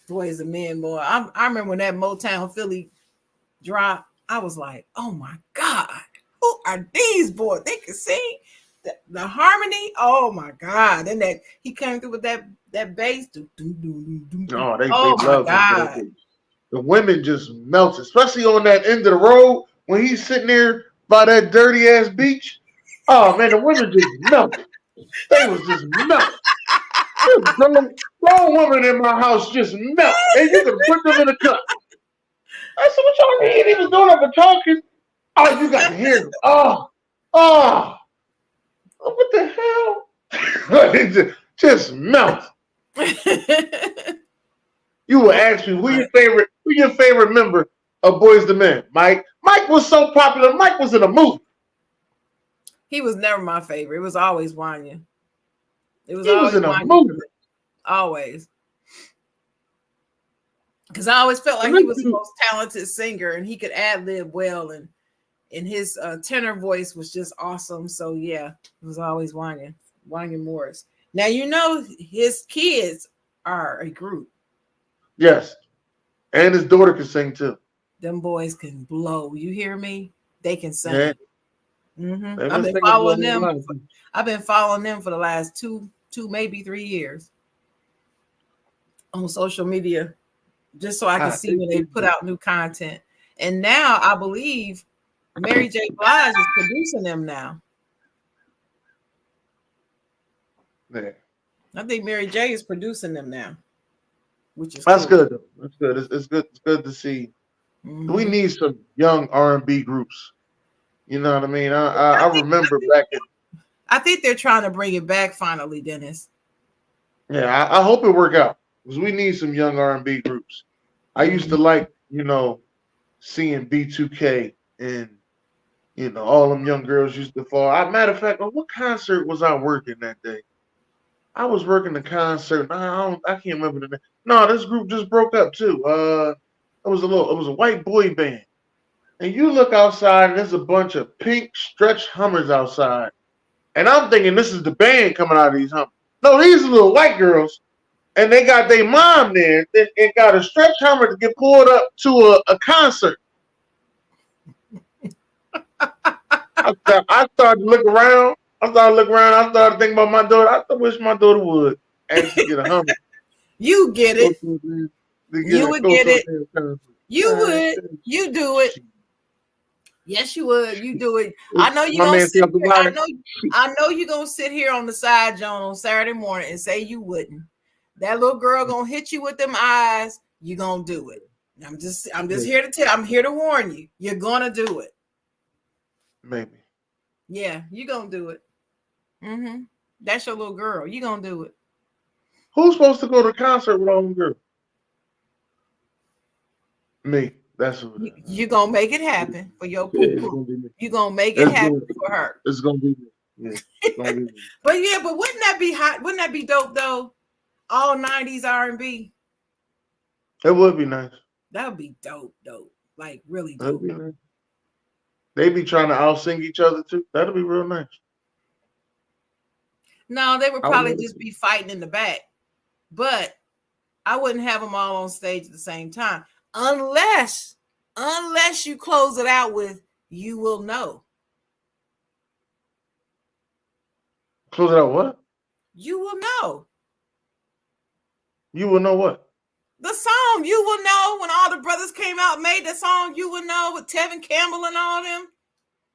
Boys and Men, boy. I remember when that Motown Philly dropped. I was like, oh my God, who are these boys? They can sing the harmony. Oh my God. Then that he came through with that bass. Oh, they Oh my love God. it. The women just melt, especially on that end of the road when he's sitting there by that dirty ass beach. Oh man, the women just melted. They was just melting. Grown women in my house just melt, and you can put them in a cup. I said, "What y'all mean?" He was doing up and talking. Oh, you got to hear them. Oh, what the hell? It just melt. You will ask me, who your favorite member of Boys the Men? Mike. Mike was so popular. Mike was in a movie. He was never my favorite. It was always Wanya. It was He always was in a Wanya. movie. Always. Because I always felt like he was the most talented singer and he could ad-lib well, and his tenor voice was just awesome. So yeah, it was always Wanya Morris. Now you know his kids are a group. Yes. And his daughter can sing too. Them boys can blow. You hear me? They can sing. Yeah. I've been following them. I've been following them for the last two, maybe 3 years on social media, just so I can see when they put out new content. And now I believe Mary J. Blige is producing them now. Yeah. I think Mary J. is producing them now, which is That's cool. good. That's good. It's good. It's good to see. We need some young R&B groups. You know what I mean? I remember back in. I think they're trying to bring it back finally, Dennis. Yeah, I hope it work out because we need some young R&B groups. I used to like, seeing B2K and all them young girls used to fall. Matter of fact, what concert was I working that day? I was working the concert. I can't remember the name. No, this group just broke up too. It was a white boy band. And you look outside and there's a bunch of pink stretch Hummers outside. And I'm thinking this is the band coming out of these Hummers. No, these are little white girls. And they got their mom there and got a stretch Hummer to get pulled up to a concert. I started to look around. I started thinking about my daughter. I wish my daughter would actually get a Hummer. You get it. You would get it. You would. You do it. Yes, you would. You do it. I know you're gonna sit here. I know you're gonna sit here on the side, Jawn, on Saturday morning and say you wouldn't. That little girl gonna hit you with them eyes. You gonna do it. I'm just here to tell. I'm here to warn you. You're gonna do it. Maybe. Yeah, you gonna do it. That's your little girl. You gonna do it. Who's supposed to go to the concert with all them girls? Me. That's what you gonna make it happen for your poo. You gonna make it happen for her. It's gonna be me. Yeah, but wouldn't that be hot? Wouldn't that be dope though? All 90s R&B. It would be nice. That would be dope. Like really dope. Nice. They be trying to out-sing each other too. That'll be real nice. No, they would probably just be fighting in the back. But I wouldn't have them all on stage at the same time. Unless you close it out with "You Will Know." Close it out what? You will know. You will know what? The song "You Will Know," when all the brothers came out and made the song "You Will Know" with Tevin Campbell and all them.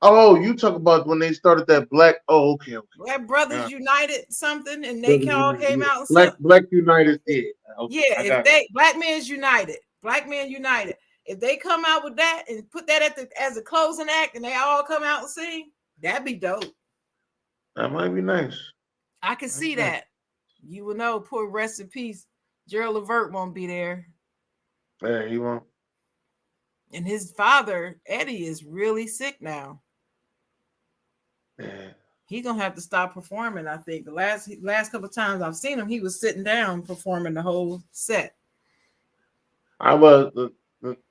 Oh, you talk about when they started that black. Oh, okay, okay. Black Brothers Yeah. United something, and they Brothers all United, came yeah. out and Black said, Black United. Yeah. Okay, yeah, I if got it. they Black Men's United, Black Men United, if they come out with that and put that as a closing act, and they all come out and sing, that'd be dope. That might be nice. I can see Nice. that. You will know. Poor rest in peace. Gerald Levert won't be there, Yeah, he won't. and his father Eddie is really sick now. Yeah. He's gonna have to stop performing. I think the last couple of times I've seen him, he was sitting down performing the whole set. I was.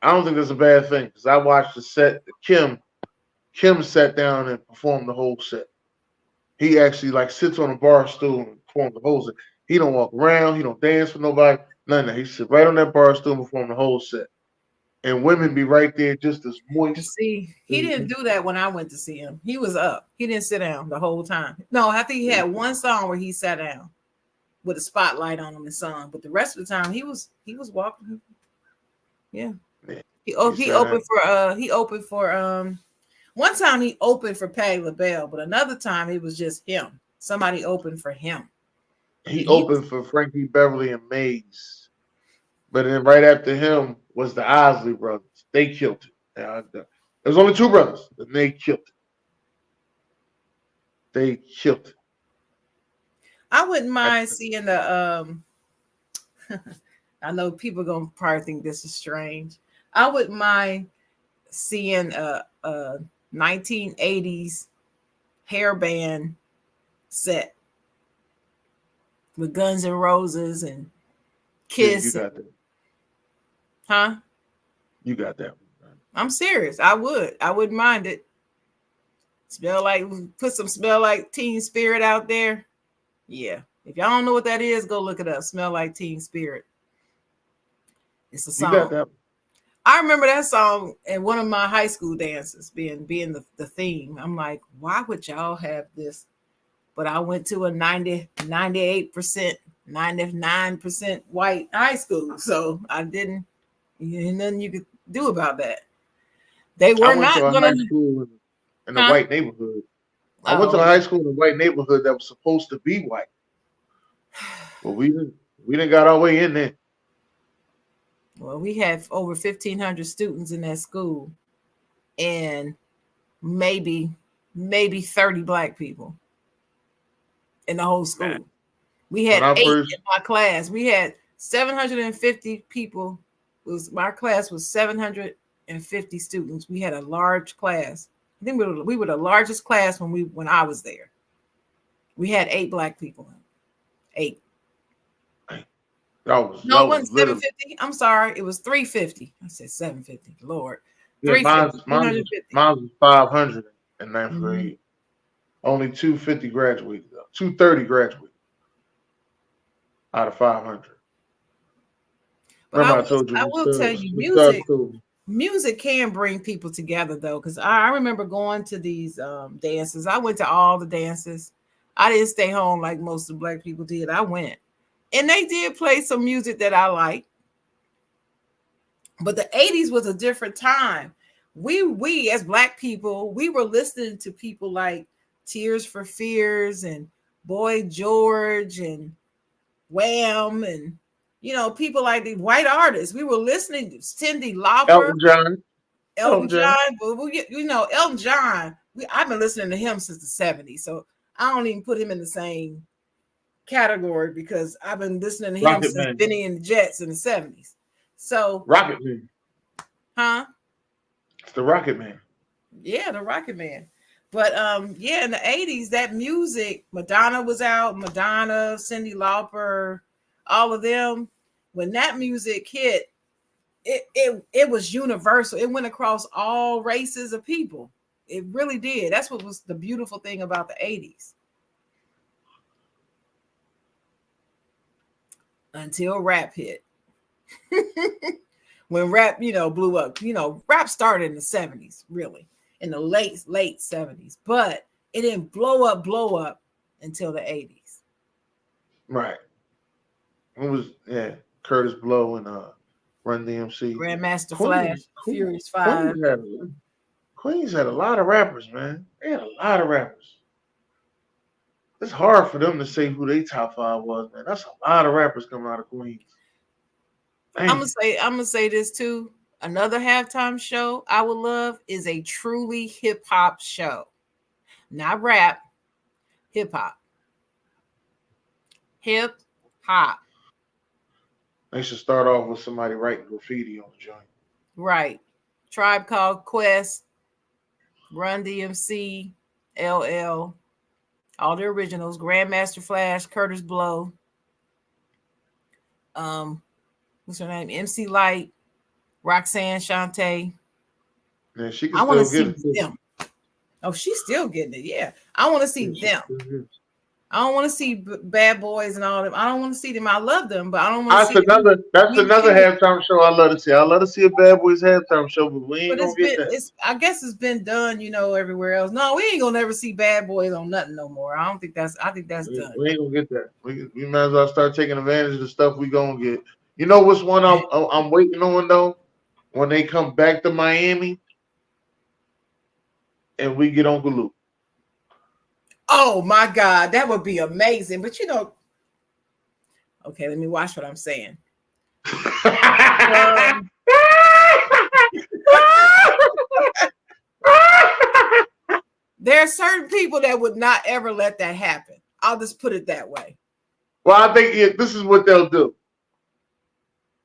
I don't think that's a bad thing because I watched the set. Kim sat down and performed the whole set. He actually like sits on a bar stool and performs the whole set. He don't walk around. He don't dance for nobody. None of that. He sit right on that bar stool and perform the whole set. And women be right there just as And moist. see, he didn't do that when I went to see him. He was up. He didn't sit down the whole time. No, I think he had one song where he sat down with a spotlight on him and sung. But the rest of the time he was walking. Yeah. He opened for one time he opened for Patti LaBelle, but another time it was just him. Somebody opened for him. He opened for Frankie Beverly and Maze. But then right after him was the Isley brothers. They killed it. There's only two brothers, and they killed it. They killed it. I wouldn't mind seeing the I know people gonna probably think this is strange. I wouldn't mind seeing a 1980s hair band set with Guns N' Roses and Kiss. Yeah, you got that. Huh? You got that one. I'm serious. I wouldn't mind it. Put some Smell Like Teen Spirit out there. Yeah. If y'all don't know what that is, go look it up. Smell Like Teen Spirit. It's a song. You got that. I remember that song in one of my high school dances being the theme. I'm like, why would y'all have this? But I went to a 98%, 99% white high school. So I didn't, nothing you could do about that. They were I went not to a gonna high school in a white neighborhood. I went to a Oh, high school in a white neighborhood that was supposed to be white. But we didn't got our way in there. well, we had over 1,500 students in that school, and maybe 30 black people in the whole school. Man. We had When I 8 first- in my class. We had 750 people. My class was 750 students. We had a large class. I think we were the largest class when I was there. We had 8 black people. 8. That was No, it wasn't literally. 750. I'm sorry. It was 350. I said 750. Lord. Yeah, 350. mine was 500 in ninth Mhm. grade. Only 250 graduated though. 230 graduated out of 500. But Remember I told you I will tell you, music can bring people together though, because I remember going to these dances. I went to all the dances. I didn't stay home like most of the black people did. I went, and they did play some music that I like. But the 80s was a different time. We as black people, we were listening to people like Tears for Fears and Boy George and Wham and people like the white artists. We were listening to Cyndi Lauper, Elton John. But Elton John. I've been listening to him since the 70s, so I don't even put him in the same category because I've been listening to him since Benny and the Jets in the 70s. So Rocket Man. Huh? It's the Rocket Man. Yeah, the Rocket Man. But in the 80s, that music, Madonna was out, Cyndi Lauper, all of them. When that music hit, it was universal. It went across all races of people. It really did. That's what was the beautiful thing about the 80s. Until rap hit. When rap, blew up. Rap started in the 70s, really. In the late 70s. But it didn't blow up until the 80s. Right. It was, Curtis Blow and Run DMC. Grandmaster Flash, Furious 5. Queens had a lot of rappers, man. They had a lot of rappers. It's hard for them to say who they top five was, man. That's a lot of rappers coming out of Queens. I'm Man. gonna say this too. Another halftime show I would love is a truly hip hop show, not rap, hip hop, hip hop. They should start off with somebody writing graffiti on the joint. Right. Tribe Called Quest, Run DMC, LL, all the originals. Grandmaster Flash, Curtis Blow, what's her name? MC Light, Roxanne Shante. Yeah, she can I want to still get see it. Too. them. Oh, she's still getting it. Yeah. I want to see them. I don't want to see Bad Boys and all them. I don't want to see them. I love them, but I don't want to see them. That's another halftime show I love to see. I love to see a Bad Boys halftime show, but we ain't gonna get that. I guess it's been done, everywhere else. No, we ain't gonna never see Bad Boys on nothing no more. I think that's done. We ain't gonna get that. We might as well start taking advantage of the stuff we gonna get. You know what's one I'm waiting on though? When they come back to Miami and we get Uncle Luke. Oh my God, that would be amazing. But okay, let me watch what I'm saying. There are certain people that would not ever let that happen. I'll just put it that way. Well, I think this is what they'll do.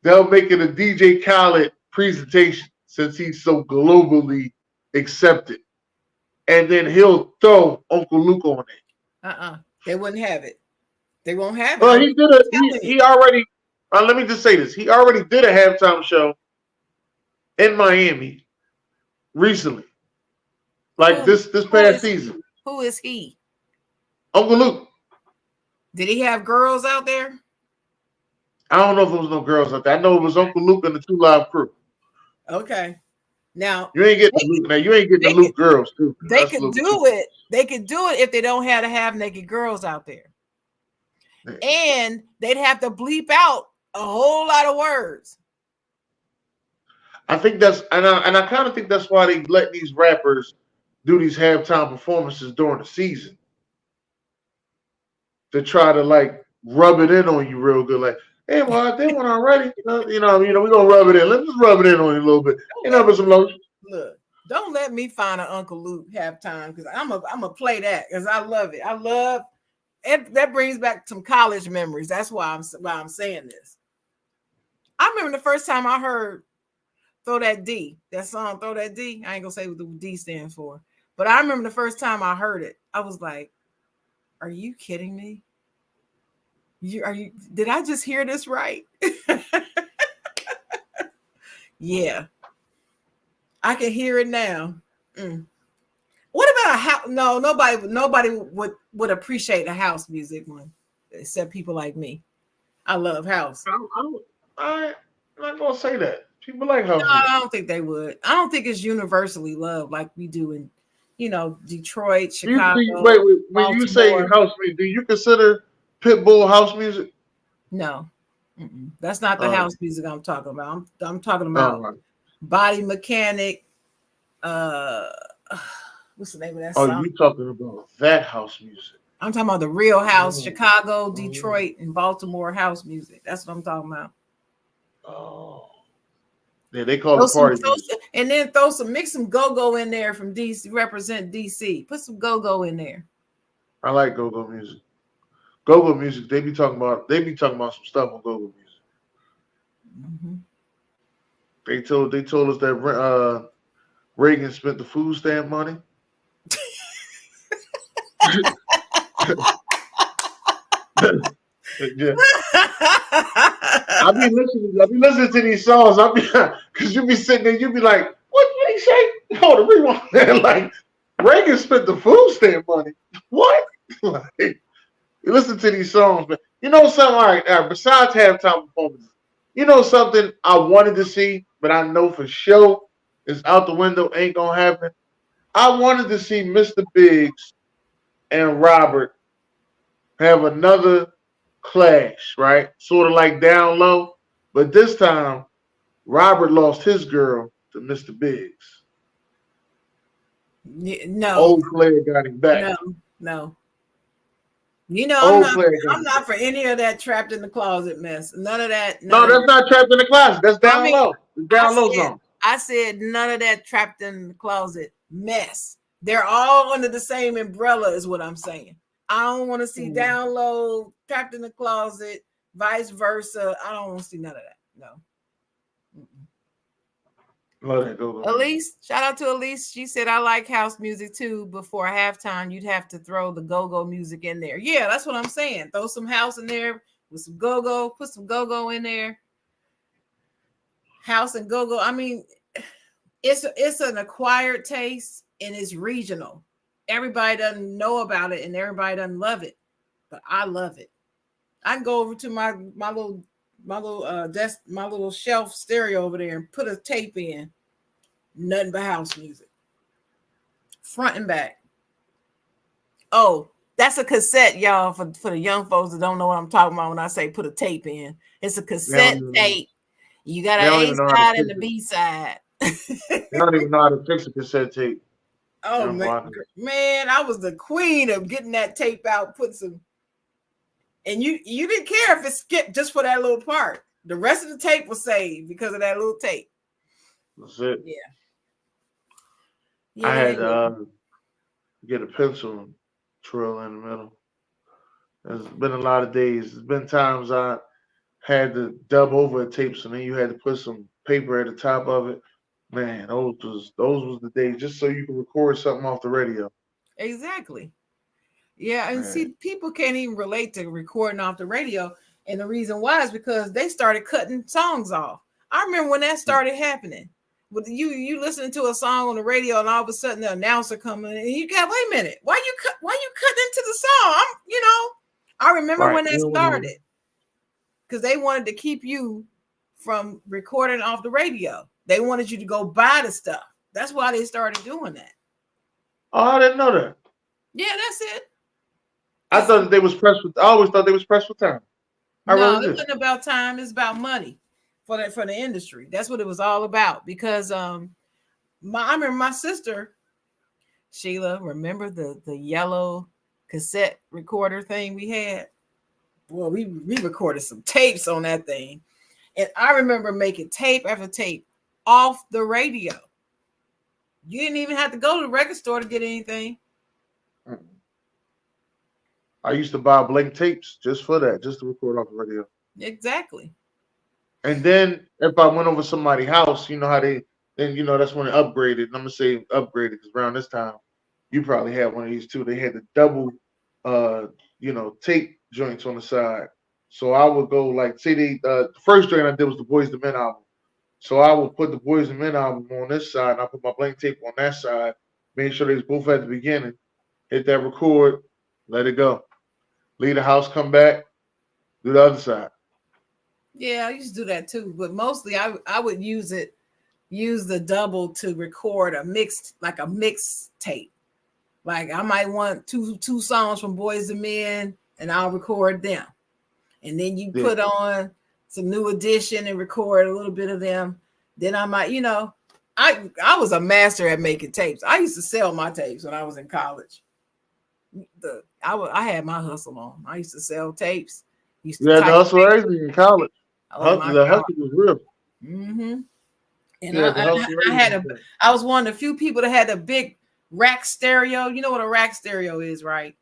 They'll make it a DJ Khaled presentation since he's so globally accepted. And then he'll throw Uncle Luke on it. They wouldn't have it. They won't have it. Well, he already, let me just say this. He already did a halftime show in Miami recently. Like this past season. Who is he? Uncle Luke. Did he have girls out there? I don't know if there was no girls out there. I know it was Uncle Luke and the 2 Live Crew. Okay. Now you ain't getting the Luke. Now you ain't getting the Luke girls too. They could do it. They could do it if they don't have to have naked girls out there. Yeah. And they'd have to bleep out a whole lot of words. I think that's and I kind of think that's why they let these rappers do these halftime performances during the season. To try to like rub it in on you real good. Like, hey, well, I did one already. We're gonna rub it in. Let's just rub it in on you a little bit. With some lotion. Look, don't let me find an Uncle Luke halftime because I'm a play that because I love it. I love it. That brings back some college memories. That's why I'm saying this. I remember the first time I heard Throw That D, that song Throw That D. I ain't gonna say what the D stands for, but I remember the first time I heard it, I was like, are you kidding me? Did I just hear this right? Yeah. I can hear it now. What about a house? No, nobody would appreciate a house music one, except people like me. I love house. I'm not gonna say that. People like house music. I don't think they would. I don't think it's universally loved like we do in, Detroit, Chicago. When you say house music, do you consider Pitbull house music? No, that's not the house music I'm talking about. I'm talking about Body Mechanic. What's the name of that song? Oh, you talking about that house music? I'm talking about the real house, Chicago, Detroit, and Baltimore house music. That's what I'm talking about. Oh, yeah, they call it party music. And then mix some go-go in there from DC. Represent DC. Put some go-go in there. I like go-go music. Go-go music. They be talking about some stuff on go-go music. Mm-hmm. They told us that Reagan spent the food stamp money. Yeah. I be listening to these songs. Because you be sitting there, you be like, what did he say? Hold on, rewind. Like, Reagan spent the food stamp money. What? Like, you listen to these songs, but you know something? All right, besides halftime performances, you know something I wanted to see, but I know for sure is out the window, ain't gonna happen. I wanted to see Mr. Biggs and Robert have another clash, right? Sort of like Down Low, but this time Robert lost his girl to Mr. Biggs. No, Old player got him back. no. You know, Old player got I'm him not back. for any of that trapped in the closet mess. None of that. None No, of that's that. not trapped in the closet. That's I down mean, low. It's I down low said, zone. I said none of that trapped in the closet mess. They're all under the same umbrella, is what I'm saying. I don't want to see down low, trapped in the closet, vice versa. I don't want to see none of that. No. Let that go. Elise, shout out to Elise. She said, I like house music too. Before halftime, you'd have to throw the go-go music in there. Yeah, that's what I'm saying. Throw some house in there with some go-go, put some go-go in there. House and go-go. I mean, it's an acquired taste and it's regional. Everybody doesn't know about it and everybody doesn't love it, but I love it. I can go over to my little desk, my little shelf stereo over there and put a tape in. Nothing but house music, front and back. Oh, that's a cassette, y'all. For the young folks that don't know what I'm talking about when I say put a tape in, it's a They don't cassette even know. tape. You got They an don't A even know how to side and fix a it. B side. They don't even know how to fix a cassette tape. Oh man, I was the queen of getting that tape out, put some, and you didn't care if it skipped just for that little part. The rest of the tape was saved because of that little tape. That's it. Yeah. I had Yeah. to get a pencil drill in the middle. There's been a lot of days. There's been times I had to dub over a tape, so then you had to put some paper at the top of it. Man, those was the days just so you can record something off the radio. Exactly. Yeah, and Man, see, people can't even relate to recording off the radio, and the reason why is because they started cutting songs off. I remember when that started happening. With you listening to a song on the radio, and all of a sudden the announcer coming, and you got, wait a minute, why you cutting into the song? I remember right. when that You know what I mean? started because they wanted to keep you from recording off the radio. They wanted you to go buy the stuff. That's why they started doing that. Oh, I didn't know that. Yeah, that's it. I Because thought that they was pressed with. I always thought they was pressed with time. I no, really it did. wasn't about time. It's about money for the industry. That's what it was all about. Because I remember my sister Sheila. Remember the yellow cassette recorder thing we had? Well, we recorded some tapes on that thing, and I remember making tape after tape off the radio. You didn't even have to go to the record store to get anything. I used to buy blank tapes just for that, just to record off the radio. Exactly. And then if I went over somebody's house, you know how they then that's when it upgraded. And I'm gonna say upgraded because around this time you probably had one of these too. They had the double uh tape joints on the side. So I would go like say the first joint I did was the Boys the Men album. So I would put the Boys the Men album on this side and I put my blank tape on that side, make sure they was both at the beginning, hit that record, let it go. Leave the house, come back, do the other side. Yeah, I used to do that too, but mostly I would use the double to record a mixed tape. Like I might want two songs from Boys and Men, and I'll record them, and then you Yeah. put on some New Edition and record a little bit of them. Then I might, I was a master at making tapes. I used to sell my tapes when I was in college. I had my hustle on. I used to sell tapes. Used to You had to type hustle pictures. everything in college. Oh my The God. hustle was real. Mm-hmm. And You had to hustle I had everything. I was one of the few people that had a big rack stereo. You know what a rack stereo is, right?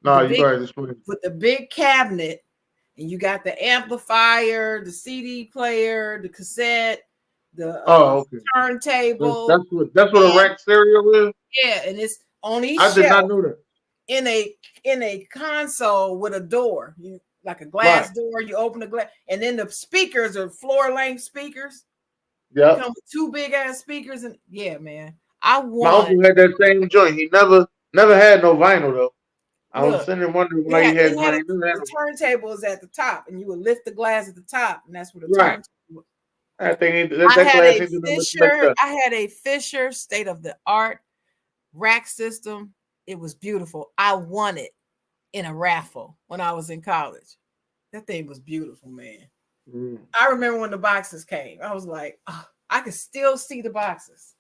No, The you big go ahead and explain. with the big cabinet, and you got the amplifier, the CD player, the cassette, the Oh, okay. turntable, That's what a and rack stereo is. yeah, and it's on each I did not shelf know that. in a console with a door, like a Right. glass door. You open the glass, and then the speakers are floor length speakers. Yep. Come with two big ass speakers, and yeah, man, I My want. uncle had that same joint. He never had no vinyl though. I was Look, sitting there wondering why he had vinyl. He didn't have the turntable is at the top, and you would lift the glass at the top, and that's where the right. turntable. That thing ain't that glass ain't doing nothing but messed up. I had a Fisher state of the art rack system. It was beautiful. I won it in a raffle when I was in college. That thing was beautiful, man. Mm. I remember when the boxes came. I was like, oh, I could still see the boxes.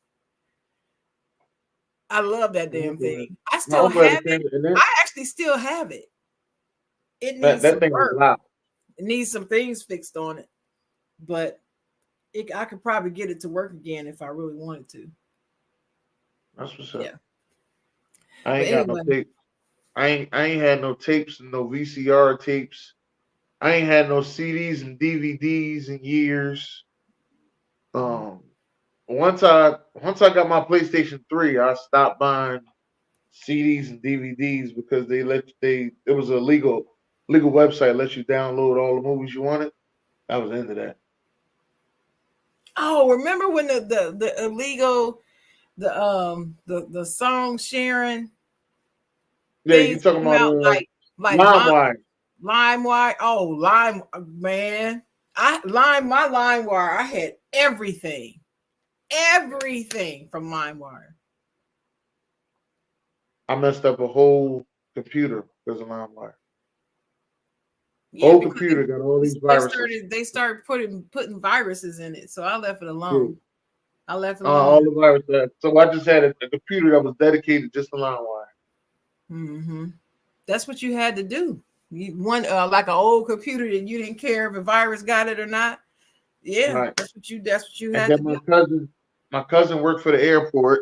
I love that damn Okay. thing. I No, still I'm glad have it it. came. And then I actually still have it. It that, needs that some thing was work. loud. It needs some things fixed on it, but I could probably get it to work again if I really wanted to. That's what's up. Yeah. I But ain't got no anyway, tape. I ain't had no tapes and no VCR tapes. I ain't had no CDs and DVDs in years. Um, once I got my PlayStation 3, I stopped buying CDs and DVDs because it was a legal website lets you download all the movies you wanted. I was into that. oh, remember when the illegal the song sharing Yeah, you things talking came about out like LimeWire. LimeWire. Oh, Lime man. My LimeWire, I had everything. Everything from LimeWire. I messed up a whole computer because of LimeWire. Yeah, Whole because computer got all these viruses. they started putting viruses in it. So I left it Yeah. alone. I left it All alone. the viruses. So I just had a computer that was dedicated just to LimeWire. Mm-hmm. That's what you had to do. You one like an old computer that you didn't care if a virus got it or not. Yeah, Right. that's what you And had to then do. my cousin worked for the airport.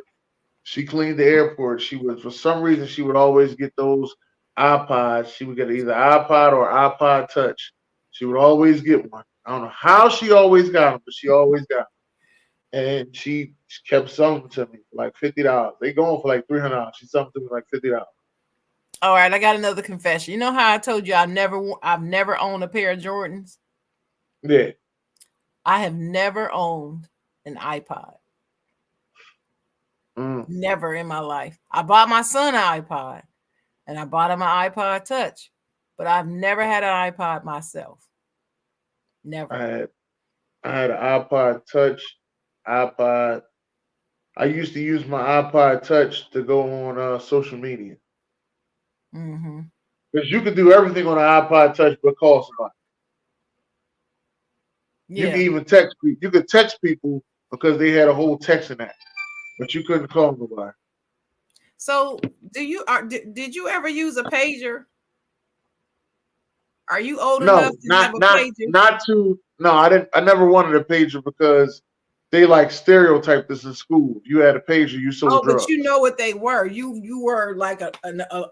She cleaned the airport. She would, for some reason, she would always get those iPods. She would get either iPod or iPod Touch. She would always get one. I don't know how she always got them, but she always got them. And she kept selling them to me for like $50. They going for like $300. She sold them to me like $50. All right, I got another confession. You know how I told you I've never owned a pair of Jordans? Yeah. I have never owned an iPod. Mm. Never in my life. I bought my son an iPod and I bought him an iPod Touch, but I've never had an iPod myself. I Never. had I had an iPod Touch, iPod. I used to use my iPod Touch to go on social media Mm-hmm. because you could do everything on an iPod Touch but call somebody. You can Yeah. even text people. You could text people because they had a whole texting app, but you couldn't call nobody. So, did you ever use a pager? Are you old enough No, to have a pager? not to. No, I didn't. I never wanted a pager because they like stereotyped us in school. You had a pager, you sold Oh, but drugs. you know what they were. You were like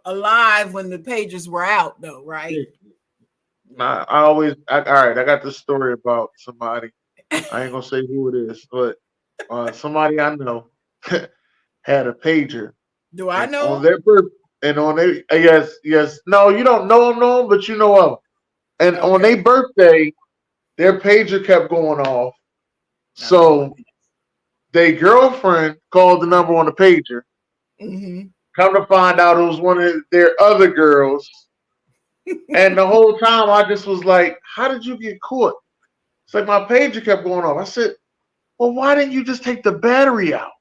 alive when the pages were out, though, right? Yeah. All right. I got this story about somebody. I ain't gonna say who it is, but somebody I know had a pager, Do I and know on 'em? their birth, and on their yes, no, you don't know them, but you know of them. And on Okay. their birthday, their pager kept going off. Of course. So their girlfriend called the number on the pager. Mm-hmm. Come to find out, it was one of their other girls. And the whole time, I just was like, "How did you get caught?" It's like my pager kept going off. I said, "Well, why didn't you just take the battery out?"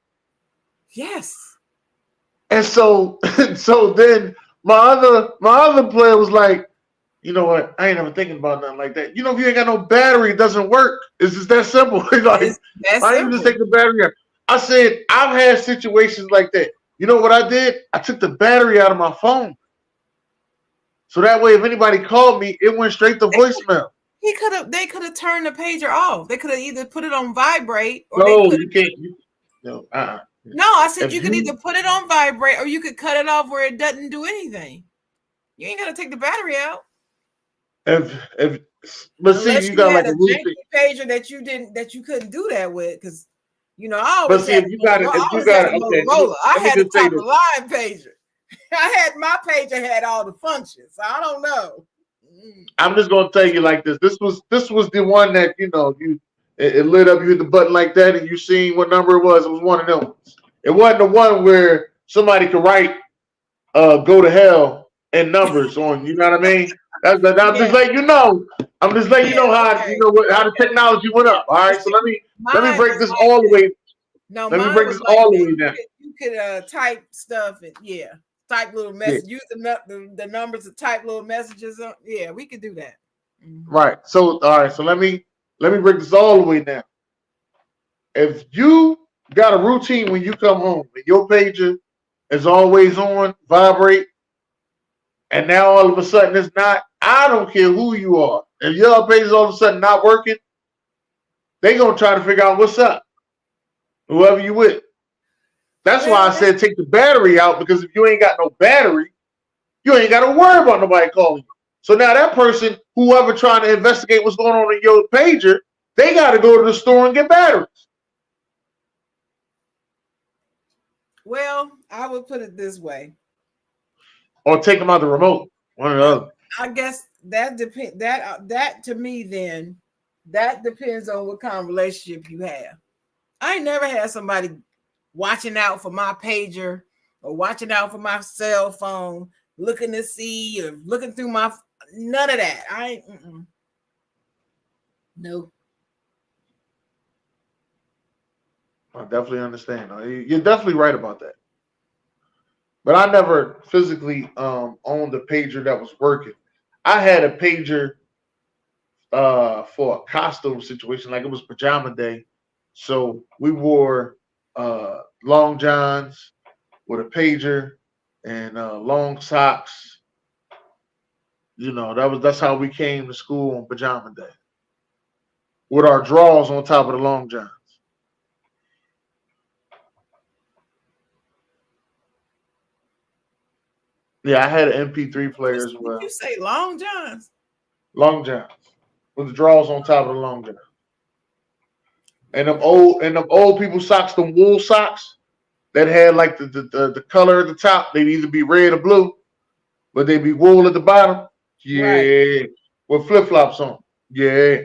Yes. And so, so then my other player was like, "You know what? I ain't ever thinking about nothing like that. You know, if you ain't got no battery, it doesn't work. It's just that simple." He's like, It's that "Why didn't you just simple. take the battery out?" I said, "I've had situations like that. You know what I did? I took the battery out of my phone, so that way, if anybody called me, it went straight to voicemail." They could have turned the pager off. They could have either put it on vibrate or they No, could you can't. No, no, I said if you could you either put it on vibrate or you could cut it off where it doesn't do anything. You ain't gotta take the battery out. if but see, Unless you you got had like a a routine. janky pager that you couldn't do that with, because I But always see, had a Motorola. I if you always got had a it, okay, Motorola. I let me had a just say top this. of line pager. I had my pager had all the functions. I don't know. I'm just gonna tell you like this. This was the one that it lit up. You hit the button like that, and you seen what number it was. It was one of them. It wasn't the one where somebody could write "go to hell" in numbers on. You know what I mean? I'm Yeah, just letting you know. I'm just letting you yeah, know how okay, how the okay. technology went Yeah. up. All But right, so see, let me mine break was this like all the that. way. No, Let me mine break was this like all the that. way down. You could type stuff and type little Yeah, message. Use the numbers to type little messages. Yeah, we could do that. Mm-hmm. right. So all right, so let me break this all the way down. If you got a routine when you come home and your pager is always on, vibrate, and now all of a sudden it's not. I don't care who you are. If your page is all of a sudden not working, they gonna try to figure out what's up. Whoever you with. That's why Well, I said take the battery out, because if you ain't got no battery, you ain't got to worry about nobody calling you. So now that person, whoever trying to investigate what's going on in your pager, they got to go to the store and get batteries. well, I would put it this way. Or take them out the remote. One or the other. I guess that depend that to me then that depends on what kind of relationship you have. I ain't never had somebody watching out for my pager or watching out for my cell phone, looking to see or looking through my none of that. I ain't no. I definitely understand. You're definitely right about that. But I never physically owned a pager that was working. I had a pager for a costume situation, like it was pajama day. So we wore long johns with a pager and long socks. You know, that's how we came to school on pajama day, with our drawers on top of the long johns. Yeah, I had an MP3 player as Did you well. say Long Johns? Long johns with the drawers on top of the long john. And them old people socks, them wool socks that had like the color at the top. They'd either be red or blue, but they'd be wool at the bottom. Right. Yeah. With flip flops on. Yeah.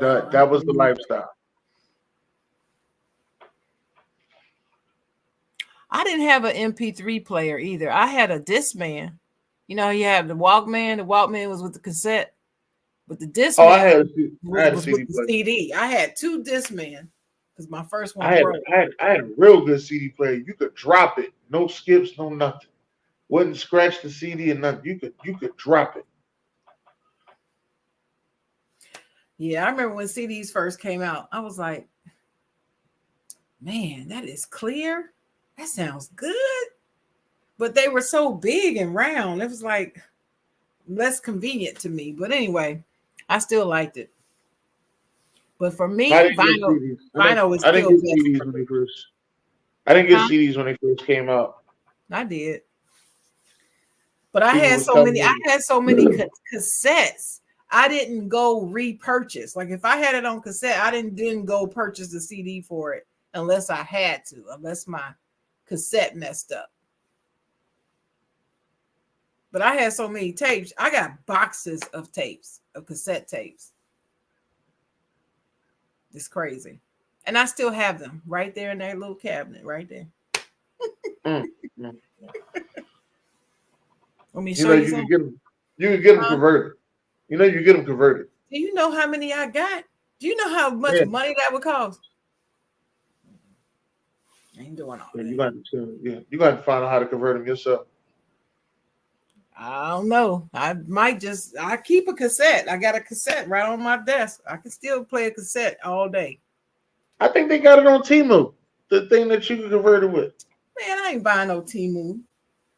Well, That was the lifestyle. I didn't have an MP3 player either. I had a Discman. You know, you had the Walkman. The Walkman was with the cassette, but the Oh, Discman I had a was CD with the player. CD. I had two Discman because my first I one had broke. I had a real good CD player. You could drop it, no skips, no nothing. Wouldn't scratch the CD or nothing. You could drop it. Yeah, I remember when CDs first came out. I was like, man, that is clear. That sounds good. But they were so big and round. It was like less convenient to me. But anyway, I still liked it. But for I me, didn't get vinyl, CDs. vinyl is I didn't still get best CDs for when me. they first. I didn't get Huh? CDs when they first came out. I did. But People would tell I me, had so many cassettes. I didn't go repurchase. Like if I had it on cassette, I didn't go purchase the CD for it unless I had to, unless my cassette messed up. But I had so many tapes. I got boxes of tapes, of cassette tapes. It's crazy. And I still have them right there in that little cabinet right there. mm, mm. Let me You show know, you you could something. get them. You could get them Huh? converted. You know, you get them converted. Do you know how many I got? Do you know how much Yeah, money that would cost? I ain't doing all yeah, that. you got to find out how to convert them yourself. I don't know. I keep a cassette. I got a cassette right on my desk. I can still play a cassette all day. I think they got it on Temu. The thing that you can convert it with. Man, I ain't buying no Timu.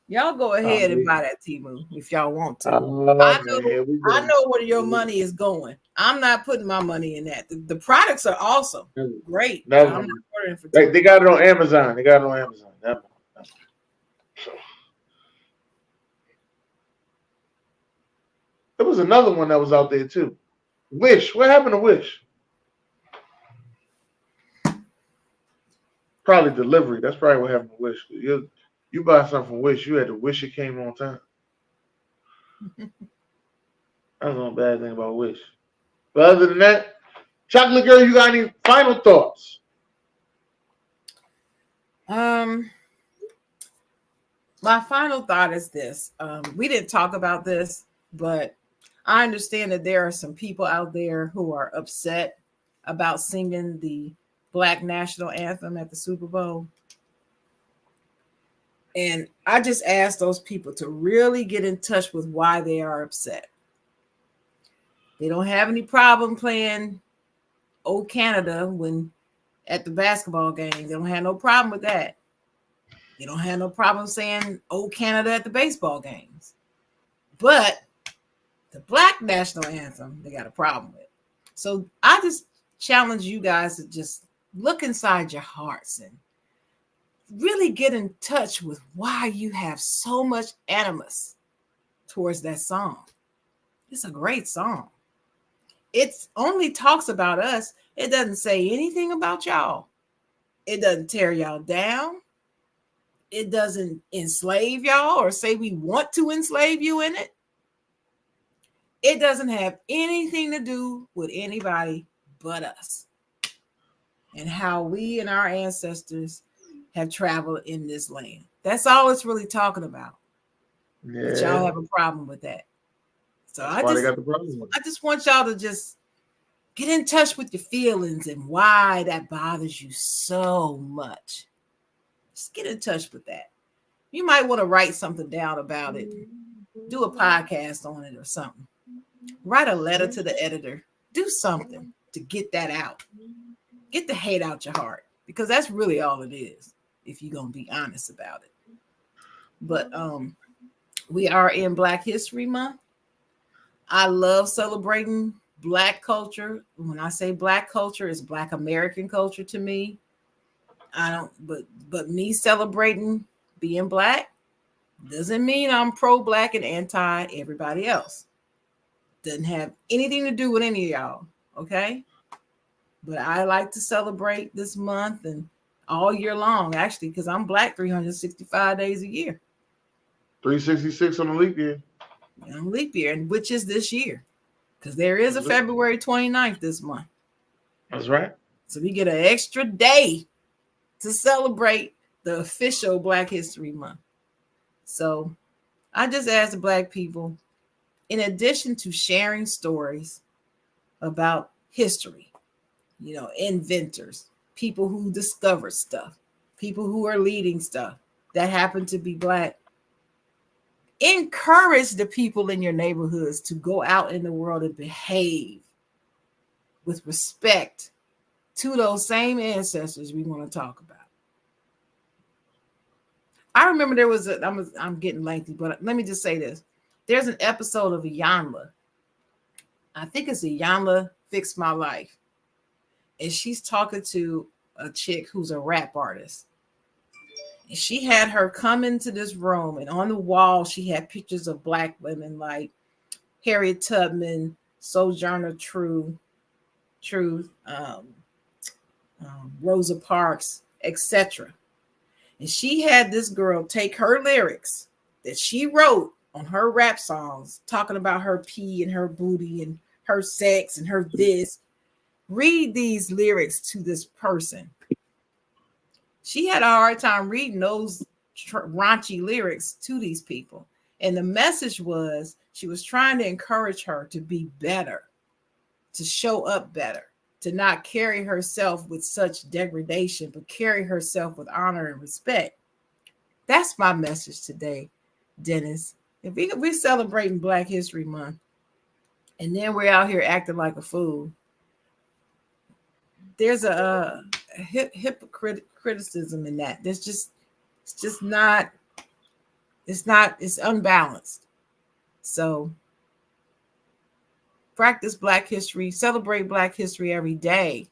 Y'all go Oh, ahead and man. buy that Timu if y'all want to. Oh, man, here we I go. know where your money is going. I'm not putting my money in that. The products are awesome. Never, Great. But I'm never. not ordering for They Timu. got it on Amazon. They got it on Amazon. Never. So, there was another one that was out there too. Wish. What happened to Wish? Probably delivery. That's probably what happened to Wish. You buy something from Wish, you had to wish it came on time. That's one bad thing about Wish. But other than that, Chocolate Girl, you got any final thoughts? My final thought is this. We didn't talk about this, but I understand that there are some people out there who are upset about singing the Black national anthem at the Super Bowl. And I just ask those people to really get in touch with why they are upset. They don't have any problem playing "Oh Canada" when at the basketball game. They don't have no problem with that. They don't have no problem saying "Oh Canada" at the baseball games. But the Black national anthem, they got a problem with. So I just challenge you guys to just look inside your hearts and really get in touch with why you have so much animus towards that song. It's a great song. It only talks about us. It doesn't say anything about y'all. It doesn't tear y'all down. It doesn't enslave y'all or say we want to enslave you in it. It doesn't have anything to do with anybody but us and how we and our ancestors have traveled in this land. That's all it's really talking about. Yeah. But y'all have a problem with that. So I just want y'all to just get in touch with your feelings and why that bothers you so much. Just get in touch with that. You might want to write something down about it. Do a podcast on it or something. Write a letter to the editor. Do something to get that out. Get the hate out your heart, because that's really all it is, if you're going to be honest about it. But we are in Black History Month. I love celebrating Black culture. When I say Black culture, it's Black American culture to me. But me celebrating being Black doesn't mean I'm pro-Black and anti everybody else. Doesn't have anything to do with any of y'all, okay? But I like to celebrate this month and all year long, actually, because I'm Black 365 days a year. 366 on the leap year. On leap year, and which is this year, because there is a February 29th this month. That's right. So we get an extra day to celebrate the official Black History Month. So I just ask the Black people, in addition to sharing stories about history, inventors, people who discovered stuff, people who are leading stuff that happen to be Black, encourage the people in your neighborhoods to go out in the world and behave with respect to those same ancestors we want to talk about. I remember there was I'm getting lengthy, but let me just say this. There's an episode of Iyanla. I think it's Iyanla Fix My Life. And she's talking to a chick who's a rap artist. And she had her come into this room, and on the wall, she had pictures of Black women like Harriet Tubman, Sojourner Truth, Rosa Parks, etc. And she had this girl take her lyrics that she wrote on her rap songs, talking about her pee and her booty and her sex and her this, read these lyrics to this person. She had a hard time reading those raunchy lyrics to these people. And the message was, she was trying to encourage her to be better, to show up better, to not carry herself with such degradation, but carry herself with honor and respect. That's my message today, Dennis. If we're celebrating Black History Month, and then we're out here acting like a fool, there's a criticism in that. It's unbalanced. So practice Black history, celebrate Black history every day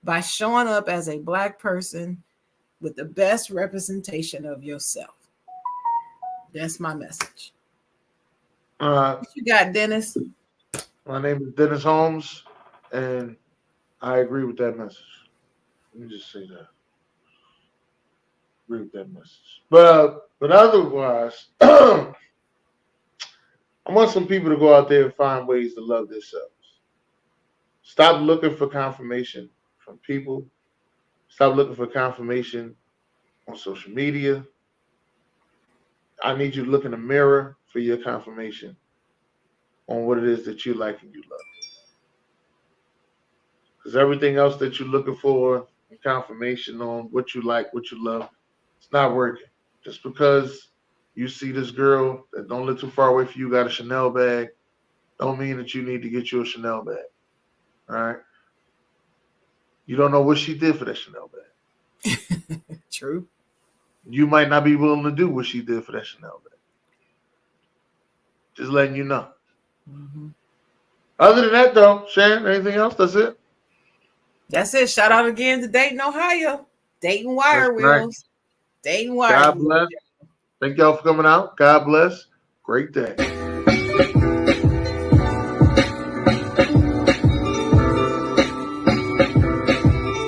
by showing up as a Black person with the best representation of yourself. That's my message. What you got, Dennis? My name is Dennis Holmes, and I agree with that message. Let me just say that. Agree with that message. But otherwise, I want some people to go out there and find ways to love themselves. Stop looking for confirmation from people. Stop looking for confirmation on social media. I need you to look in the mirror for your confirmation on what it is that you like and you love. Because everything else that you're looking for, confirmation on what you like, what you love, it's not working. Just because you see this girl that don't live too far away from you got a Chanel bag, don't mean that you need to get you a Chanel bag. All right. You don't know what she did for that Chanel bag. True. You might not be willing to do what she did for that Chanel bag. Just letting you know. Mm-hmm. Other than that, though, Shan, anything else? That's it. That's it. Shout out again to Dayton, Ohio. Dayton Wire That's Wheels. nice. Dayton Wire God Wheels. bless. Thank y'all for coming out. God bless. Great day.